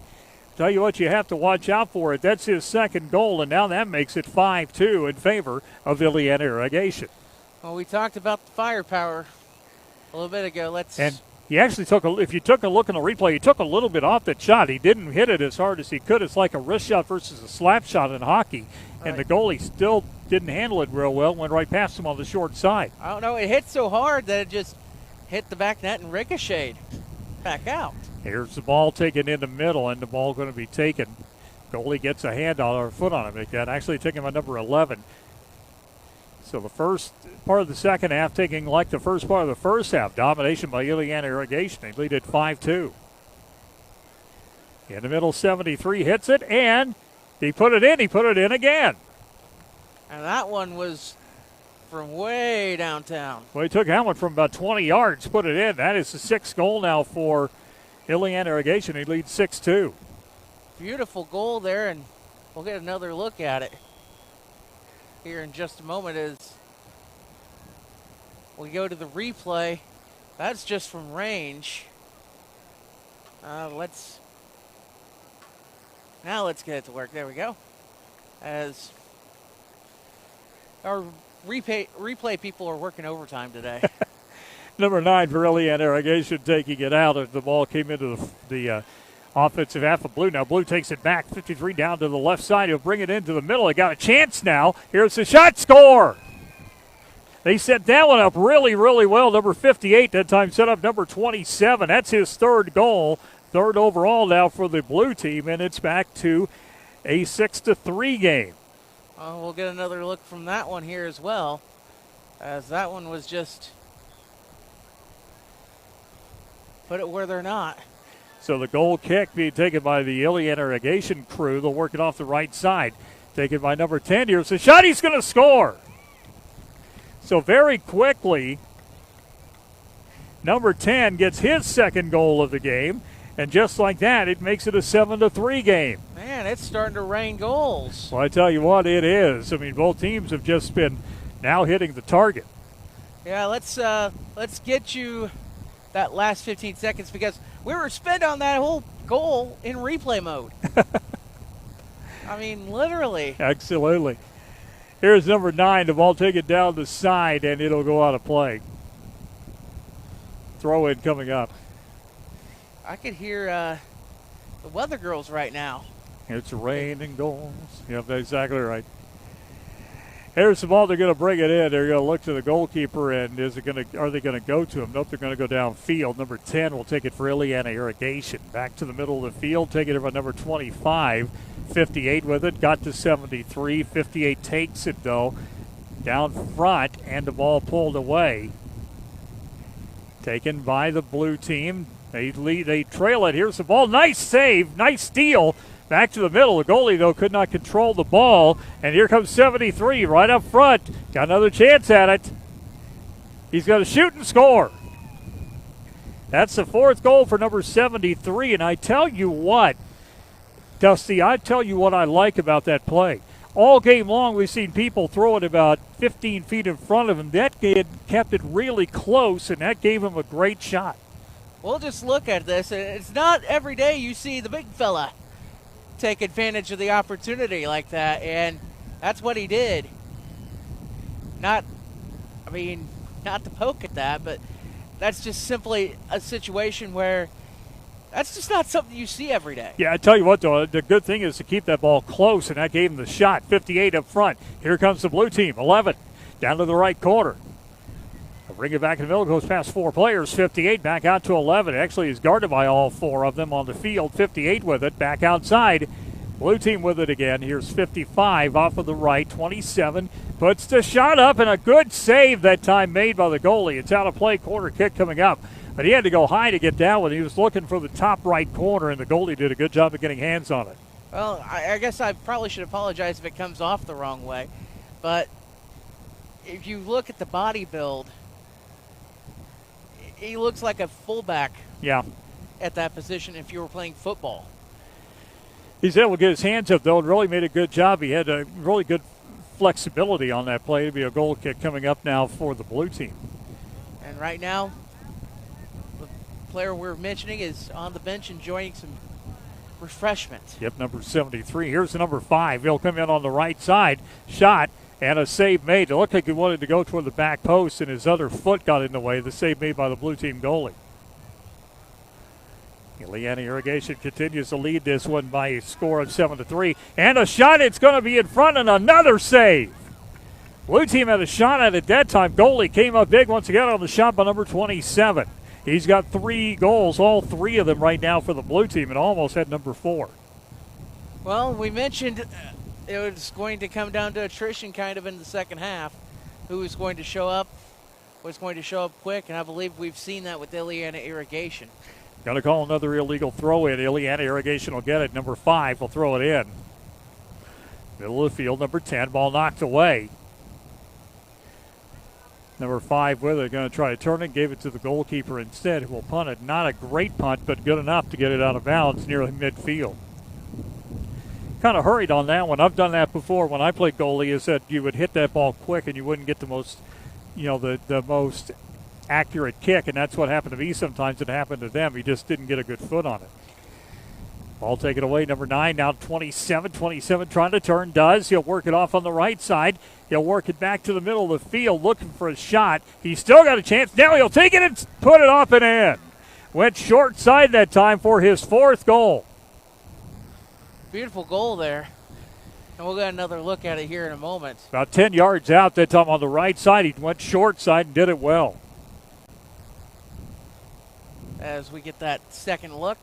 tell you what, you have to watch out for it. That's his second goal, and now that makes it 5-2 in favor of Indiana Irrigation. Well, we talked about the firepower a little bit ago. And he actually if you took a look in the replay, he took a little bit off that shot. He didn't hit it as hard as he could. It's like a wrist shot versus a slap shot in hockey. Right. And the goalie still didn't handle it real well, went right past him on the short side. I don't know. It hit so hard that it just hit the back net and ricocheted back out. Here's the ball taken in the middle, and the ball going to be taken. Goalie gets a hand on or a foot on him like that. Actually taking by number 11. So the first part of the second half taking like the first part of the first half. Domination by Indiana Irrigation. They lead at 5-2. In the middle, 73 hits it, and he put it in. He put it in again. And that one was from way downtown. Well, he took that one from about 20 yards, put it in. That is the 6th goal now for Indiana Irrigation. He leads 6-2. Beautiful goal there, and we'll get another look at it here in just a moment as we go to the replay. That's just from range. Let's get it to work. There we go. As our replay people are working overtime today. Number 9 for Indiana Irrigation taking it out as the ball came into the offensive half of Blue. Now Blue takes it back, 53 down to the left side. He'll bring it into the middle. He got a chance now. Here's the shot, score. They set that one up really, really well. Number 58 that time set up number 27. That's his third goal, third overall now for the Blue team, and it's back to a 6-3 game. We'll get another look from that one here as well, as that one was just put it where they're not. So the goal kick being taken by the Indiana Irrigation crew. They'll work it off the right side. Taken by number 10. Here's the shot. He's going to score. So very quickly, number 10 gets his second goal of the game. And just like that, it makes it a 7-3 game. Man, it's starting to rain goals. Well, I tell you what, it is. I mean, both teams have just been now hitting the target. Yeah, let's get you that last 15 seconds because we were spent on that whole goal in replay mode. I mean, literally. Absolutely. Here's number 9. The ball taken down the side, and it'll go out of play. Throw in coming up. I could hear the Weather Girls right now. It's raining goals. Yep, that's exactly right. Here's the ball. They're going to bring it in. They're going to look to the goalkeeper, and are they going to go to him? Nope, they're going to go downfield. Number 10 will take it for Indiana Irrigation. Back to the middle of the field, taking it by number 25. 58 with it, got to 73. 58 takes it, though, down front, and the ball pulled away. Taken by the Blue team. They trail it. Here's the ball. Nice save. Nice steal. Back to the middle. The goalie, though, could not control the ball. And here comes 73 right up front. Got another chance at it. He's going to shoot and score. That's the 4th goal for number 73. And I tell you what, Dusty, I tell you what I like about that play. All game long, we've seen people throw it about 15 feet in front of him. That kid kept it really close, and that gave him a great shot. We'll just look at this. It's not every day you see the big fella take advantage of the opportunity like that, and that's what he did. Not to poke at that, but that's just simply a situation where that's just not something you see every day. Yeah, I tell you what, though, the good thing is to keep that ball close, and that gave him the shot. 58 up front. Here comes the Blue team. 11 down to the right corner. They'll bring it back in the middle. Goes past 4 players. 58 back out to 11. Actually, is guarded by all 4 of them on the field. 58 with it. Back outside. Blue team with it again. Here's 55 off of the right. 27 puts the shot up, and a good save that time made by the goalie. It's out of play, corner kick coming up. But he had to go high to get down when he was looking for the top right corner, and the goalie did a good job of getting hands on it. Well, I guess I probably should apologize if it comes off the wrong way. But if you look at the body build, he looks like a fullback. Yeah. At that position if you were playing football. He's able to get his hands up, though, and really made a good job. He had a really good flexibility on that play to be a goal kick coming up now for the blue team. And right now, the player we're mentioning is on the bench enjoying some refreshment. Yep, number 73. Here's the number 5. He'll come in on the right side. Shot and a save made. It looked like he wanted to go toward the back post, and his other foot got in the way. The save made by the blue team goalie. Indiana Irrigation continues to lead this one by a score of 7-3. And a shot, it's going to be in front, and another save. Blue team had a shot at it that time. Goalie came up big once again on the shot by number 27. He's got 3 goals, all 3 of them right now for the blue team, and almost had number 4. Well, we mentioned it was going to come down to attrition kind of in the second half. Who was going to show up, was going to show up quick, and I believe we've seen that with Indiana Irrigation. Going to call another illegal throw in. Indiana Irrigation will get it. Number 5 will throw it in. Middle of the field, number 10. Ball knocked away. Number 5 with it. Going to try to turn it. Gave it to the goalkeeper instead, who will punt it. Not a great punt, but good enough to get it out of bounds near midfield. Kind of hurried on that one. I've done that before when I played goalie, is that you would hit that ball quick and you wouldn't get the most, the most accurate kick, and that's what happened to me sometimes. It happened to them. He just didn't get a good foot on it. Ball taken away. Number 9 now 27. 27 trying to turn. Does. He'll work it off on the right side. He'll work it back to the middle of the field looking for a shot. He's still got a chance. Now he'll take it and put it off and in. Went short side that time for his 4th goal. Beautiful goal there. And we'll get another look at it here in a moment. About 10 yards out that time on the right side. He went short side and did it well. As we get that second look.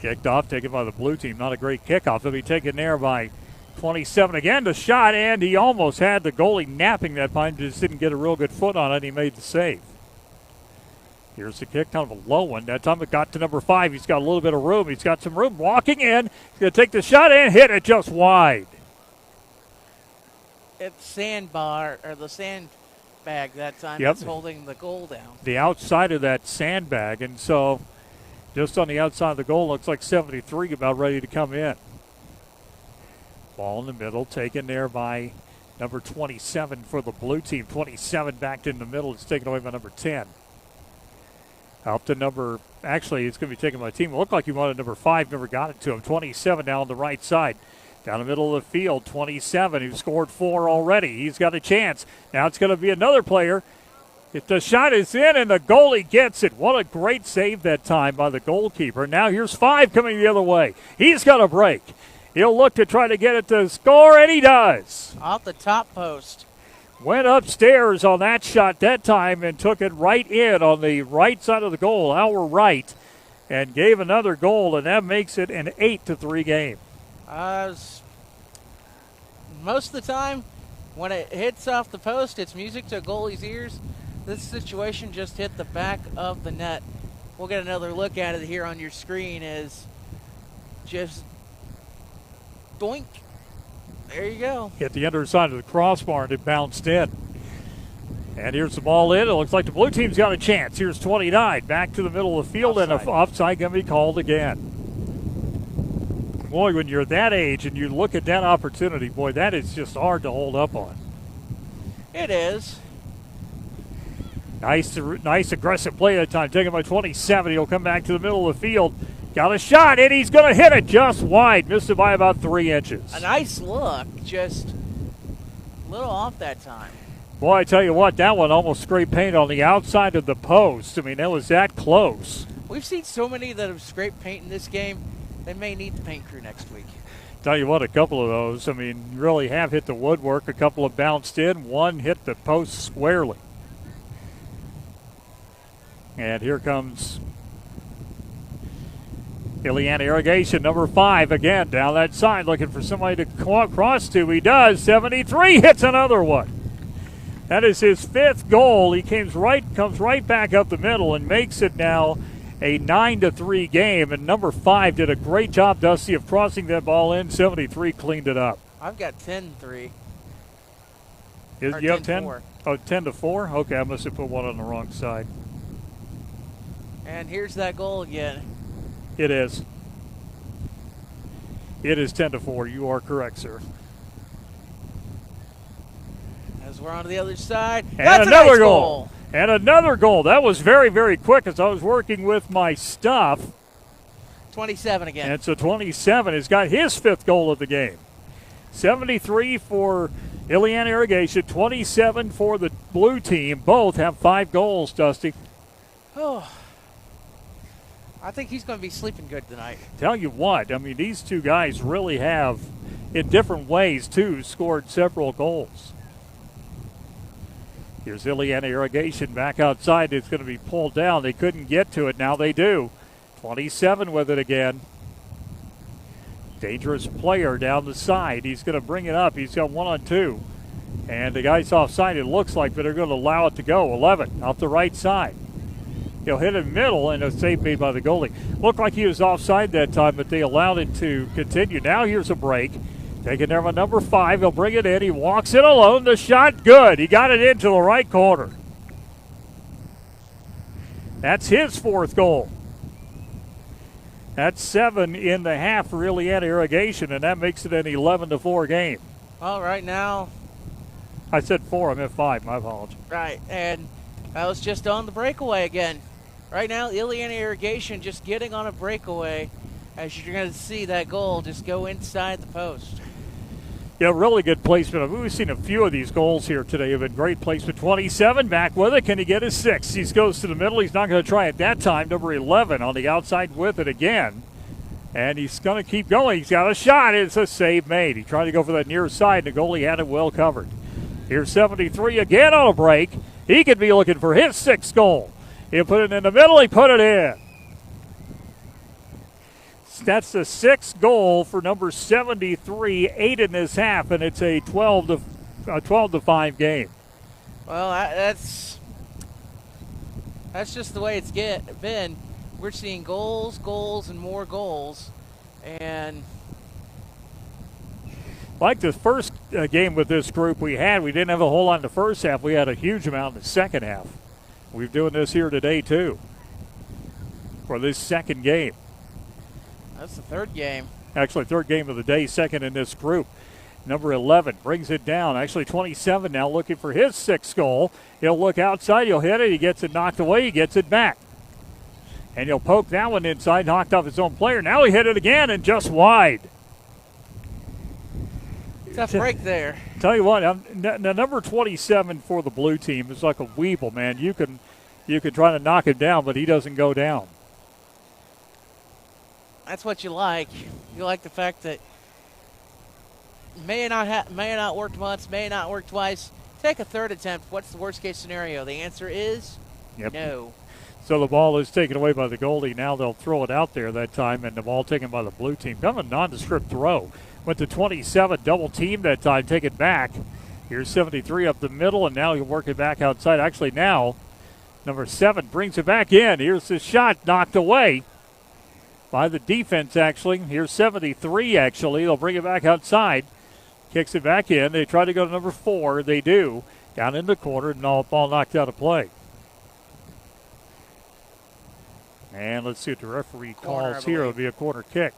Kicked off, taken by the blue team. Not a great kickoff. It'll be taken there by 27 again. The shot, and he almost had the goalie napping that time. Just didn't get a real good foot on it. He made the save. Here's the kick, kind of a low one. That time it got to number 5. He's got a little bit of room. He's got some room walking in. He's going to take the shot and hit it just wide. It's sandbar, or the sandbag that time. Yep. That's holding the goal down. The outside of that sandbag, and so just on the outside of the goal, looks like 73 about ready to come in. Ball in the middle, taken there by number 27 for the blue team. 27 backed in the middle. It's taken away by number 10. Up to number, actually, it's going to be taken by the team. It looked like he wanted number 5, never got it to him. 27 now on the right side. Down the middle of the field, 27, who scored 4 already. He's got a chance. Now it's going to be another player. If the shot is in and the goalie gets it. What a great save that time by the goalkeeper. Now here's 5 coming the other way. He's got a break. He'll look to try to get it to score, and he does. Off the top post. Went upstairs on that shot that time and took it right in on the right side of the goal, our right, and gave another goal, and that makes it an 8-3 game. Most of the time, when it hits off the post, it's music to a goalie's ears. This situation just hit the back of the net. We'll get another look at it here on your screen as just doink. There you go. Hit the underside of the crossbar and it bounced in. And here's the ball in. It looks like the blue team's got a chance. Here's 29 back to the middle of the field, offside. And an offside going to be called again. Boy, when you're that age and you look at that opportunity, boy, that is just hard to hold up on. It is. Nice aggressive play that time. Taken by 27. He'll come back to the middle of the field. Got a shot, and he's going to hit it just wide. Missed it by about 3 inches. A nice look. Just a little off that time. Boy, I tell you what, that one almost scraped paint on the outside of the post. I mean, that was that close. We've seen so many that have scraped paint in this game. They may need the paint crew next week. Tell you what, a couple of those, I mean, really have hit the woodwork. A couple have bounced in. One hit the post squarely. And here comes Ileana Irrigation, number 5, again down that side, looking for somebody to cross to. He does. 73 hits another one. That is his 5th goal. He comes right back up the middle and makes it now a 9-3 game. And number 5 did a great job, Dusty, of crossing that ball in. 73 cleaned it up. I've got 10-3. You have 10? Oh, 10-4? Okay, I must have put one on the wrong side. And here's that goal again. It is. It is 10-4. You are correct, sir. As we're on to the other side. And That's another nice goal. And another goal. That was very, very quick as I was working with my stuff. 27 again. And so 27 has got his 5th goal of the game. 73 for Ileana Irrigation, 27 for the blue team. Both have 5 goals, Dusty. Oh, I think he's going to be sleeping good tonight. Tell you what, I mean, these two guys really have, in different ways, too, scored several goals. Here's Ileana Irrigation back outside. It's going to be pulled down. They couldn't get to it. Now they do. 27 with it again. Dangerous player down the side. He's going to bring it up. He's got 1-on-2. And the guy's offside, it looks like, but they're going to allow it to go. 11 off the right side. He'll hit it middle, and a save made by the goalie. Looked like he was offside that time, but they allowed it to continue. Now here's a break. Taking there by number 5. He'll bring it in. He walks it alone. The shot, good. He got it into the right corner. That's his 4th goal. That's 7 in the half for Ileana Irrigation, and that makes it an 11-4 game. Well, right now. I said 4. I meant 5. My apologies. Right, and I was just on the breakaway again. Right now, Ileana Irrigation just getting on a breakaway. As you're going to see that goal just go inside the post. Yeah, really good placement. I mean, we've seen a few of these goals here today. Have been great placement. 27 back with it. Can he get his 6th? He goes to the middle. He's not going to try it that time. Number 11 on the outside with it again. And he's going to keep going. He's got a shot. It's a save made. He tried to go for that near side, and the goalie had it well covered. Here's 73 again on a break. He could be looking for his 6th goal. He'll put it in the middle. He put it in. That's the 6th goal for number 73, 8 in this half, and it's a 12-5 game. Well, that's just the way it's been. We're seeing goals, and more goals, and like the first game with this group we didn't have a whole lot in the first half. We had a huge amount in the second half. We're doing this here today too for this second game. That's the 3rd game. Actually, 3rd game of the day, 2nd in this group. Number 11 brings it down. Actually, 27 now looking for his 6th goal. He'll look outside. He'll hit it. He gets it knocked away. He gets it back. And he'll poke that one inside, knocked off his own player. Now he hit it again and just wide. Tough break there. Tell you what, number 27 for the blue team is like a weeble, man. You can try to knock him down, but he doesn't go down. That's what you like. You like the fact that may not work once, may not work twice. Take a 3rd attempt. What's the worst case scenario? The answer is no. So the ball is taken away by the goalie. Now they'll throw it out there that time, and the ball taken by the blue team. Kind of a nondescript throw. Went to 27, double team that time, take it back. Here's 73 up the middle, and now he'll work it back outside. Actually, now number 7 brings it back in. Here's the shot knocked away by the defense, actually. Here's 73, actually. They'll bring it back outside. Kicks it back in. They try to go to number 4. They do. Down in the corner, and all ball knocked out of play. And let's see what the referee calls here. It'll be a corner kick.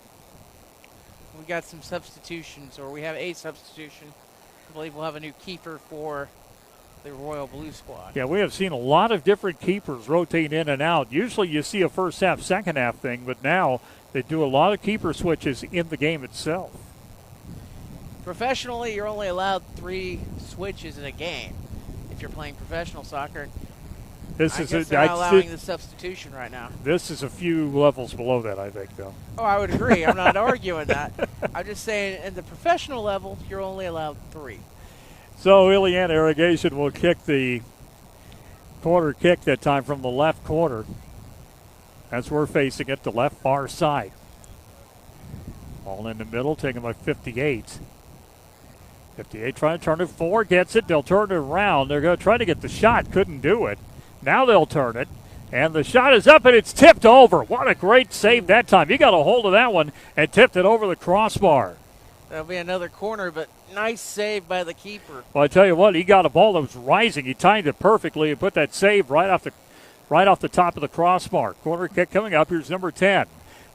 We got some substitutions, or we have a substitution. I believe we'll have a new keeper for the Royal Blue Squad. Yeah, we have seen a lot of different keepers rotate in and out. Usually you see a first half, second half thing, but now they do a lot of keeper switches in the game itself. Professionally, you're only allowed 3 switches in a game if you're playing professional soccer. They're not allowing the substitution right now. This is a few levels below that, I think, though. Oh, I would agree. I'm not arguing that. I'm just saying, at the professional level, you're only allowed 3. So Ileana Irrigation will kick the corner kick that time from the left corner. As we're facing it, the left far side. Ball in the middle, taken by 58. 58 trying to turn it. 4 gets it. They'll turn it around. They're going to try to get the shot. Couldn't do it. Now they'll turn it. And the shot is up, and it's tipped over. What a great save that time. He got a hold of that one and tipped it over the crossbar. That'll be another corner, but nice save by the keeper. Well, I tell you what, he got a ball that was rising. He timed it perfectly and put that save right off the top of the crossbar. Corner kick coming up. Here's number 10.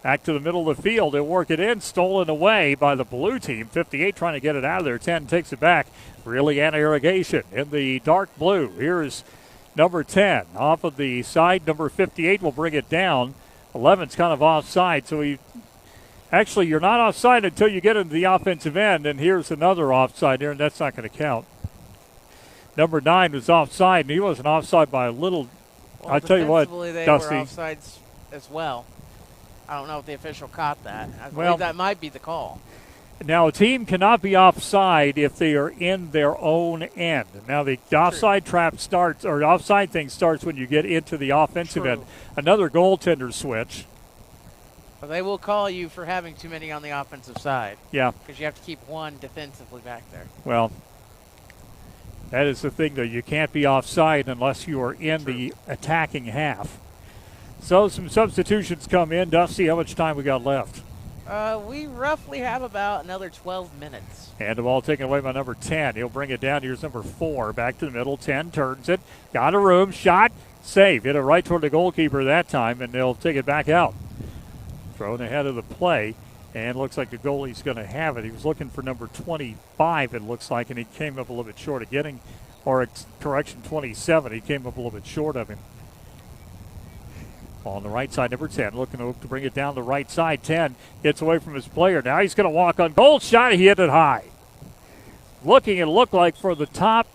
Back to the middle of the field. They'll work it in. Stolen away by the blue team. 58 trying to get it out of there. 10 takes it back. Really irrigation in the dark blue. Here's number 10 off of the side. Number 58 will bring it down. 11's kind of offside, so actually, you're not offside until you get into the offensive end, and here's another offside here, and that's not going to count. Number 9 was offside, and he wasn't offside by a little. Well, I'll tell you what, they Dusty. were offsides as well. I don't know if the official caught that. I believe Well, that might be the call. Now, a team cannot be offside if they are in their own end. Now, the offside trap starts, or offside thing starts when you get into the offensive end. Another goaltender switch. But they will call you for having too many on the offensive side. Yeah. Because you have to keep one defensively back there. Well, that is the thing, though. You can't be offside unless you are in the attacking half. So some substitutions come in. Dusty, how much time we got left? We roughly have about another 12 minutes. And the ball taken away by number 10. He'll bring it down. Here's number 4. Back to the middle. 10 turns it. Got a room. Shot. Save. Hit it right toward the goalkeeper that time, and they'll take it back out. Thrown ahead of the play, and looks like the goalie's going to have it. He was looking for number 25, it looks like, and he came up a little bit short of getting, or correction, 27. He came up a little bit short of him. On the right side, number 10, looking to bring it down the right side. 10 gets away from his player. Now he's going to walk on goal. Shot, he hit it high. Looking, it looked like for the top,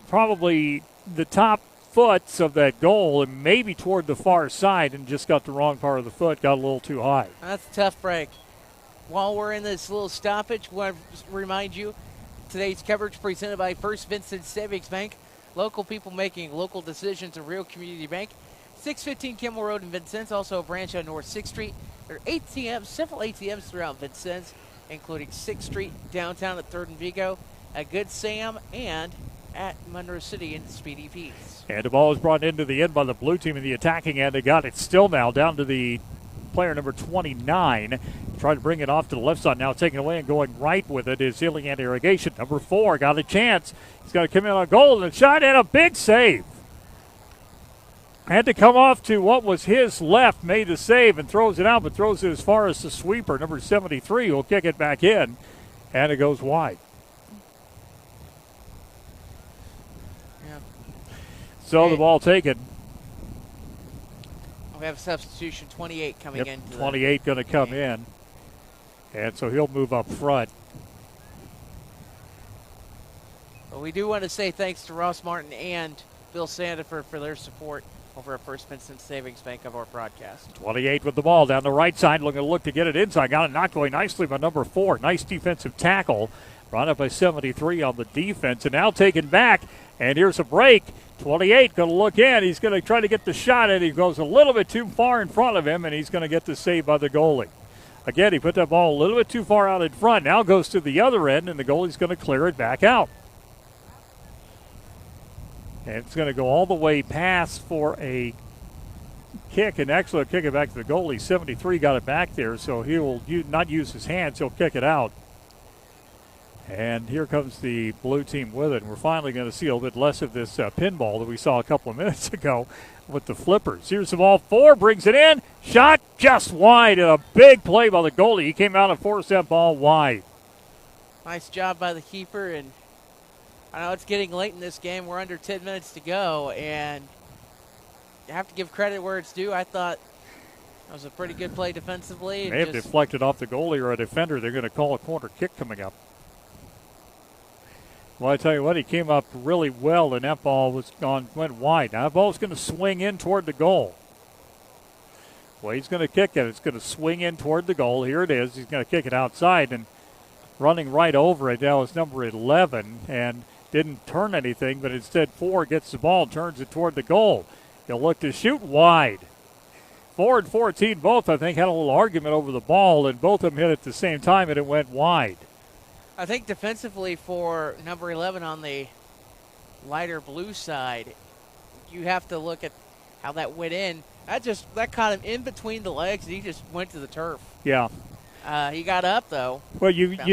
probably the top foots of that goal, and maybe toward the far side, and just got the wrong part of the foot, got a little too high. That's a tough break. While we're in this little stoppage, I want to remind you, today's coverage presented by First Vincennes Savings Bank. Local people making local decisions, a real community bank. 615 Kimmel Road in Vincennes, also a branch on North 6th Street. There are ATMs, several ATMs throughout Vincennes, including 6th Street, downtown at 3rd and Vigo, at Good Sam, and at Monroe City in Speedy Pete's. And the ball is brought into the end by the blue team in the attacking end. They got it still now down to the player number 29. Trying to bring it off to the left side now, taking away and going right with it is Ilian Irrigation. Number 4 got a chance. He's got to come in on goal, and a shot and a big save. Had to come off to what was his left, made the save and throws it out, but throws it as far as the sweeper. Number 73 will kick it back in, and it goes wide. Yeah. So the ball taken. We have substitution 28 coming in. 28 going to come in, and so he'll move up front. But we do want to say thanks to Ross Martin and Bill Sandiford for their support over at First Vincennes Savings Bank of our broadcast. 28 with the ball down the right side, looking to look to get it inside. Got it knocked away nicely by number 4. Nice defensive tackle. Brought up by 73 on the defense, and now taken back. And here's a break. 28 going to look in. He's going to try to get the shot in. He goes a little bit too far in front of him, and he's going to get the save by the goalie. Again, he put that ball a little bit too far out in front. Now goes to the other end, and the goalie's going to clear it back out. And it's going to go all the way past for a kick, and actually will kick it back to the goalie. 73 got it back there, so he will not use his hands. He'll kick it out. And here comes the blue team with it. And we're finally going to see a little bit less of this pinball that we saw a couple of minutes ago with the flippers. Here's the ball. 4 brings it in. Shot just wide, and a big play by the goalie. He came out and forced that ball wide. Nice job by the keeper, and I know it's getting late in this game. We're under 10 minutes to go, and you have to give credit where it's due. I thought that was a pretty good play defensively. May have deflected off the goalie or a defender. They're going to call a corner kick coming up. Well, I tell you what, he came up really well, and that ball went wide. Now that ball's going to swing in toward the goal. Well, he's going to kick it. It's going to swing in toward the goal. Here it is. He's going to kick it outside, and running right over it now is number 11, and didn't turn anything, but instead 4 gets the ball and turns it toward the goal. He'll look to shoot wide. 4 and 14 both, I think, had a little argument over the ball, and both of them hit at the same time, and it went wide. I think defensively for number 11 on the lighter blue side, you have to look at how that went in. That caught him in between the legs, and he just went to the turf. Yeah. He got up, though. Well,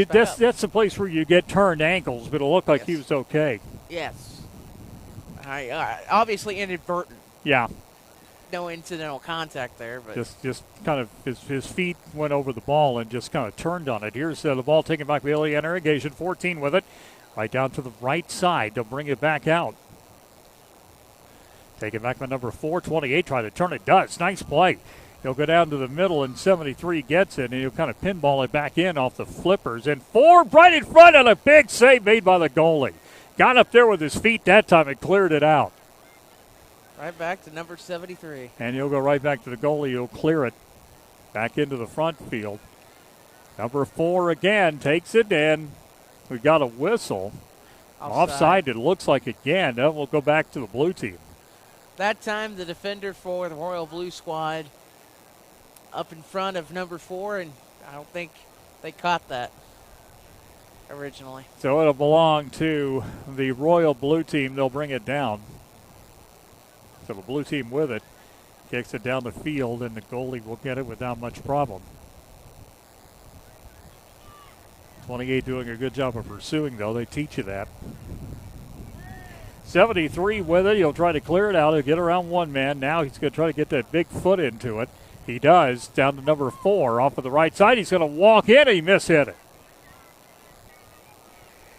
that's the place where you get turned ankles, but it looked like he was okay. Yes. Obviously inadvertent. Yeah. No incidental contact there, but just kind of his feet went over the ball and just kind of turned on it. Here's the ball taken back by Illiana Irrigation, 14 with it, right down to the right side. They'll bring it back out. Taken back by number 4, 28, trying to turn it. Does. Nice play. He'll go down to the middle, and 73 gets it, and he'll kind of pinball it back in off the flippers. And 4 right in front, and a big save made by the goalie. Got up there with his feet that time and cleared it out. Right back to number 73. And he'll go right back to the goalie. He'll clear it back into the front field. Number 4 again takes it in. We got a whistle. Offside, it looks like again. Then we'll go back to the blue team. That time the defender for the Royal Blue squad up in front of number 4, and I don't think they caught that originally. So it'll belong to the Royal Blue team. They'll bring it down. So the blue team with it kicks it down the field, and the goalie will get it without much problem. 28 doing a good job of pursuing, though. They teach you that. 73 with it. He'll try to clear it out. He'll get around one man. Now he's going to try to get that big foot into it. He does. Down to number 4 off of the right side. He's going to walk in. He mishit it.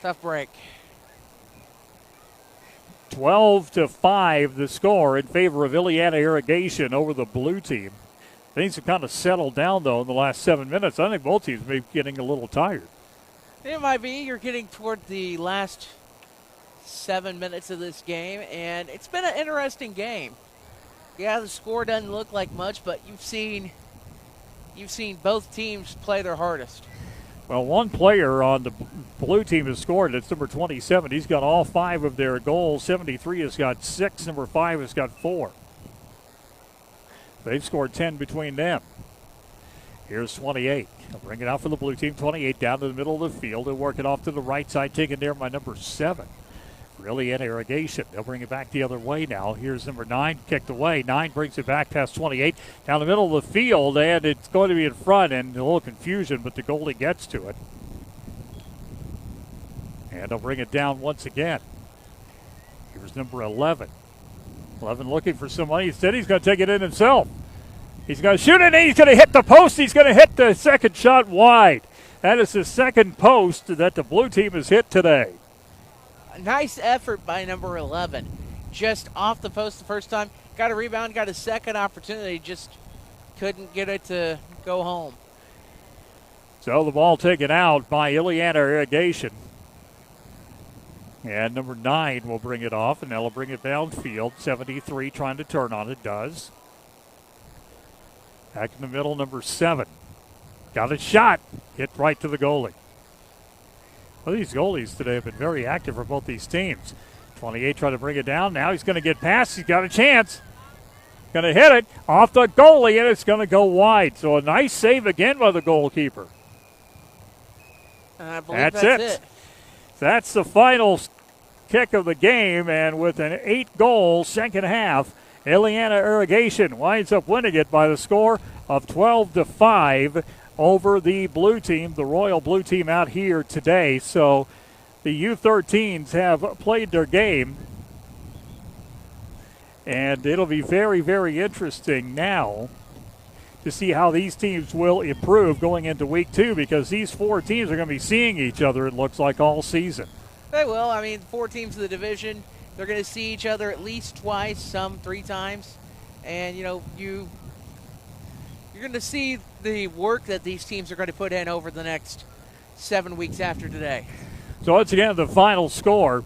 Tough break. 12-5 the score in favor of Illiana Irrigation over the blue team. Things have kind of settled down, though, in the last 7 minutes. I think both teams may be getting a little tired. It might be. You're getting toward the last 7 minutes of this game, and it's been an interesting game. Yeah, the score doesn't look like much, but you've seen both teams play their hardest. Well, one player on the blue team has scored. It's number 27. He's got all 5 of their goals. 73 has got 6. Number 5 has got 4. They've scored 10 between them. Here's 28. He'll bring it out for the blue team. 28 down to the middle of the field. He'll work it off to the right side, taken there by number 7. Really in Irrigation. They'll bring it back the other way now. Here's number 9, kicked away. 9 brings it back past 28, down the middle of the field, and it's going to be in front, and a little confusion, but the goalie gets to it. And they'll bring it down once again. Here's number 11. 11 looking for somebody. Instead, he's going to take it in himself. He's going to shoot it, and he's going to hit the post. He's going to hit the second shot wide. That is the second post that the blue team has hit today. A nice effort by number 11. Just off the post the first time. Got a rebound, got a second opportunity, just couldn't get it to go home. So the ball taken out by Illiana Irrigation. And number 9 will bring it off, and they'll bring it downfield. 73 trying to turn on it, does. Back in the middle, number 7. Got a shot. Hit right to the goalie. Well, these goalies today have been very active for both these teams. 28 trying to bring it down. Now he's going to get past. He's got a chance. Going to hit it off the goalie, and it's going to go wide. So a nice save again by the goalkeeper. I believe that's it. That's the final kick of the game, and with an 8-goal second half, Illiana Irrigation winds up winning it by the score of 12-5 over the blue team, the Royal Blue team out here today. So the U-13s have played their game, and it'll be very, very interesting now to see how these teams will improve going into week 2, because these 4 teams are going to be seeing each other, it looks like, all season. They will. I mean, 4 teams of the division, they're going to see each other at least twice, some 3 times. And, you know, you're going to see the work that these teams are going to put in over the next 7 weeks after today. So once again, the final score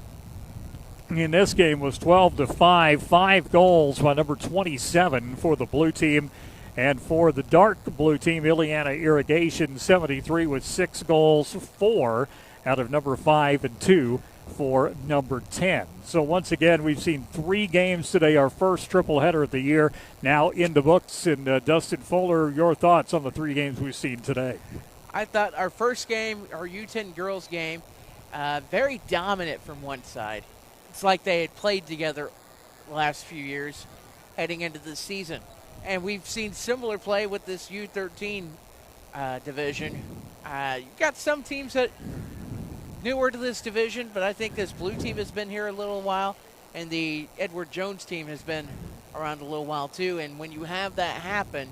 in this game was 12-5, 5 goals by number 27 for the blue team. And for the dark blue team, Illiana Irrigation, 73 with 6 goals, 4 out of number 5 and 2 for number 10. So once again, we've seen 3 games today, our first triple header of the year, now in the books. And Dustin Fuller, your thoughts on the 3 games we've seen today? I thought our first game, our U-10 girls game, very dominant from one side. It's like they had played together the last few years heading into the season. And we've seen similar play with this U-13 division. You've got some teams that newer to this division, but I think this blue team has been here a little while, and the Edward Jones team has been around a little while too. And when you have that happen,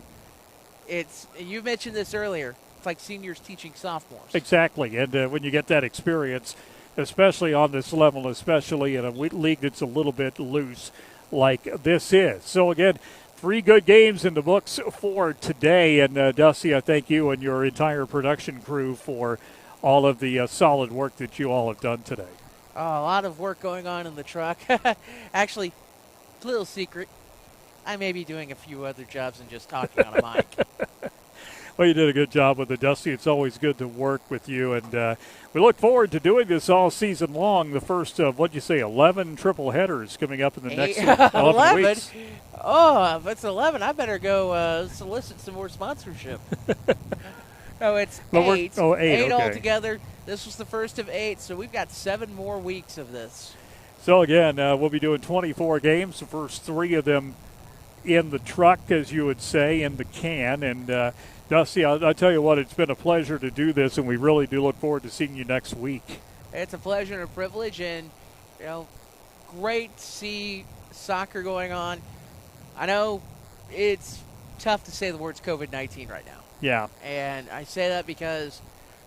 you mentioned this earlier, it's like seniors teaching sophomores. Exactly, and when you get that experience, especially on this level, especially in a league that's a little bit loose like this is. So again, 3 good games in the books for today, and Dusty, I thank you and your entire production crew for all of the solid work that you all have done today. Oh, a lot of work going on in the truck. Actually, little secret, I may be doing a few other jobs than just talking on a mic. Well, you did a good job with it, Dusty. It's always good to work with you, and we look forward to doing this all season long. The first of, what'd you say, 11 triple headers coming up in the next 11 weeks. Oh, if it's 11, I better go solicit some more sponsorship. No, it's 8. Eight okay. altogether. This was the first of 8, so we've got 7 more weeks of this. So, again, we'll be doing 24 games, the first 3 of them in the truck, as you would say, in the can. And, Dusty, I'll tell you what, it's been a pleasure to do this, and we really do look forward to seeing you next week. It's a pleasure and a privilege, and, great to see soccer going on. I know it's tough to say the words COVID-19 right now. Yeah. And I say that because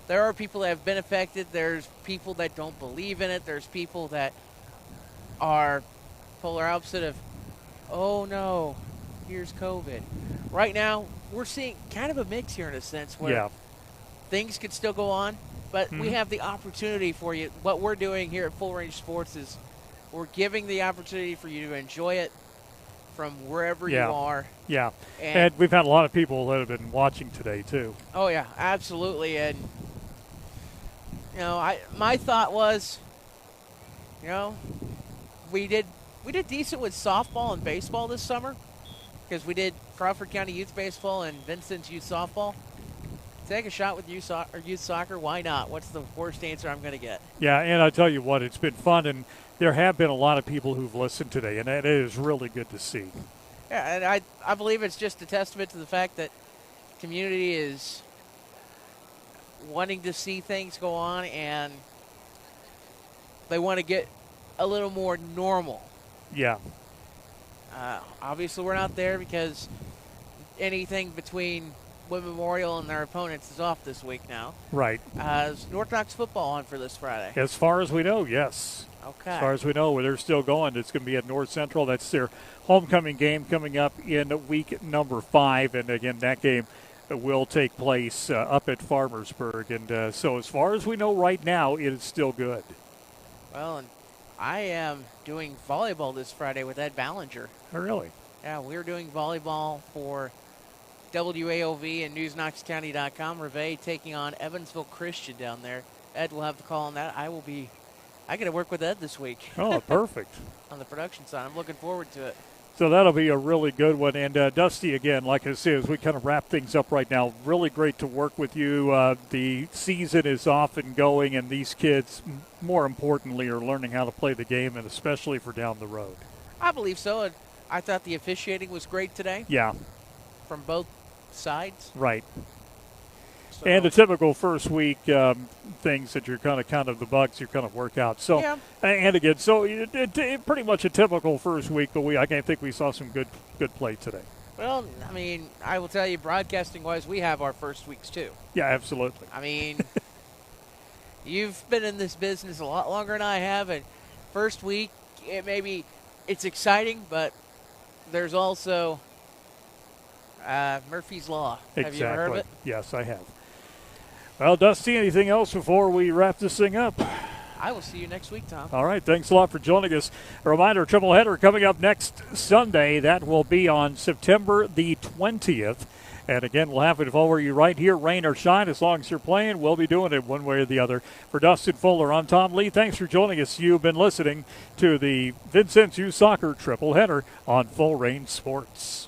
there are people that have been affected. There's people that don't believe in it. There's people that are polar opposite of, oh, no, here's COVID. Right now, we're seeing kind of a mix here in a sense where things could still go on, but we have the opportunity for you. What we're doing here at Full Range Sports is we're giving the opportunity for you to enjoy it from wherever you are. Yeah, and we've had a lot of people that have been watching today too. Oh yeah, absolutely. And my thought was, we did decent with softball and baseball this summer because we did Crawford County Youth Baseball and Vincennes Youth Softball. Take a shot with youth soccer. Why not? What's the worst answer I'm going to get? Yeah, and I tell you what, it's been fun, and there have been a lot of people who've listened today, and that is really good to see. Yeah, and I believe it's just a testament to the fact that community is wanting to see things go on, and they want to get a little more normal. Yeah. Obviously, we're not there because anything between Women Memorial and their opponents is off this week now. Right. Is North Knox football on for this Friday? As far as we know, yes. Okay. As far as we know, they're still going. It's going to be at North Central. That's their homecoming game coming up in week number 5. And, again, that game will take place up at Farmersburg. And so as far as we know right now, it is still good. Well, and I am doing volleyball this Friday with Ed Ballinger. Oh, really? Yeah, we're doing volleyball for WAOV and NewsKnoxCounty.com. Reveille taking on Evansville Christian down there. Ed will have the call on that. I get to work with Ed this week. Oh, perfect. On the production side. I'm looking forward to it. So that'll be a really good one. And Dusty, again, like I said, as we kind of wrap things up right now, really great to work with you. The season is off and going, and these kids, more importantly, are learning how to play the game, and especially for down the road. I believe so. And I thought the officiating was great today. Yeah. From both sides. Right. So, and the typical first week things that you're kind of the bugs you kind of work out. So, yeah. And again, so it pretty much a typical first week, but I think we saw some good play today. Well, I mean, I will tell you, broadcasting-wise, we have our first weeks too. Yeah, absolutely. I mean, you've been in this business a lot longer than I have, and first week, it's exciting, but there's also Murphy's Law. Exactly. Have you ever heard of it? Yes, I have. Well, Dusty, anything else before we wrap this thing up? I will see you next week, Tom. All right. Thanks a lot for joining us. A reminder, triple header coming up next Sunday. That will be on September the 20th. And again, we'll have it for you right here, rain or shine. As long as you're playing, we'll be doing it one way or the other. For Dustin Fuller, I'm Tom Lee. Thanks for joining us. You've been listening to the Vincennes Youth Soccer Triple Header on Full Range Sports.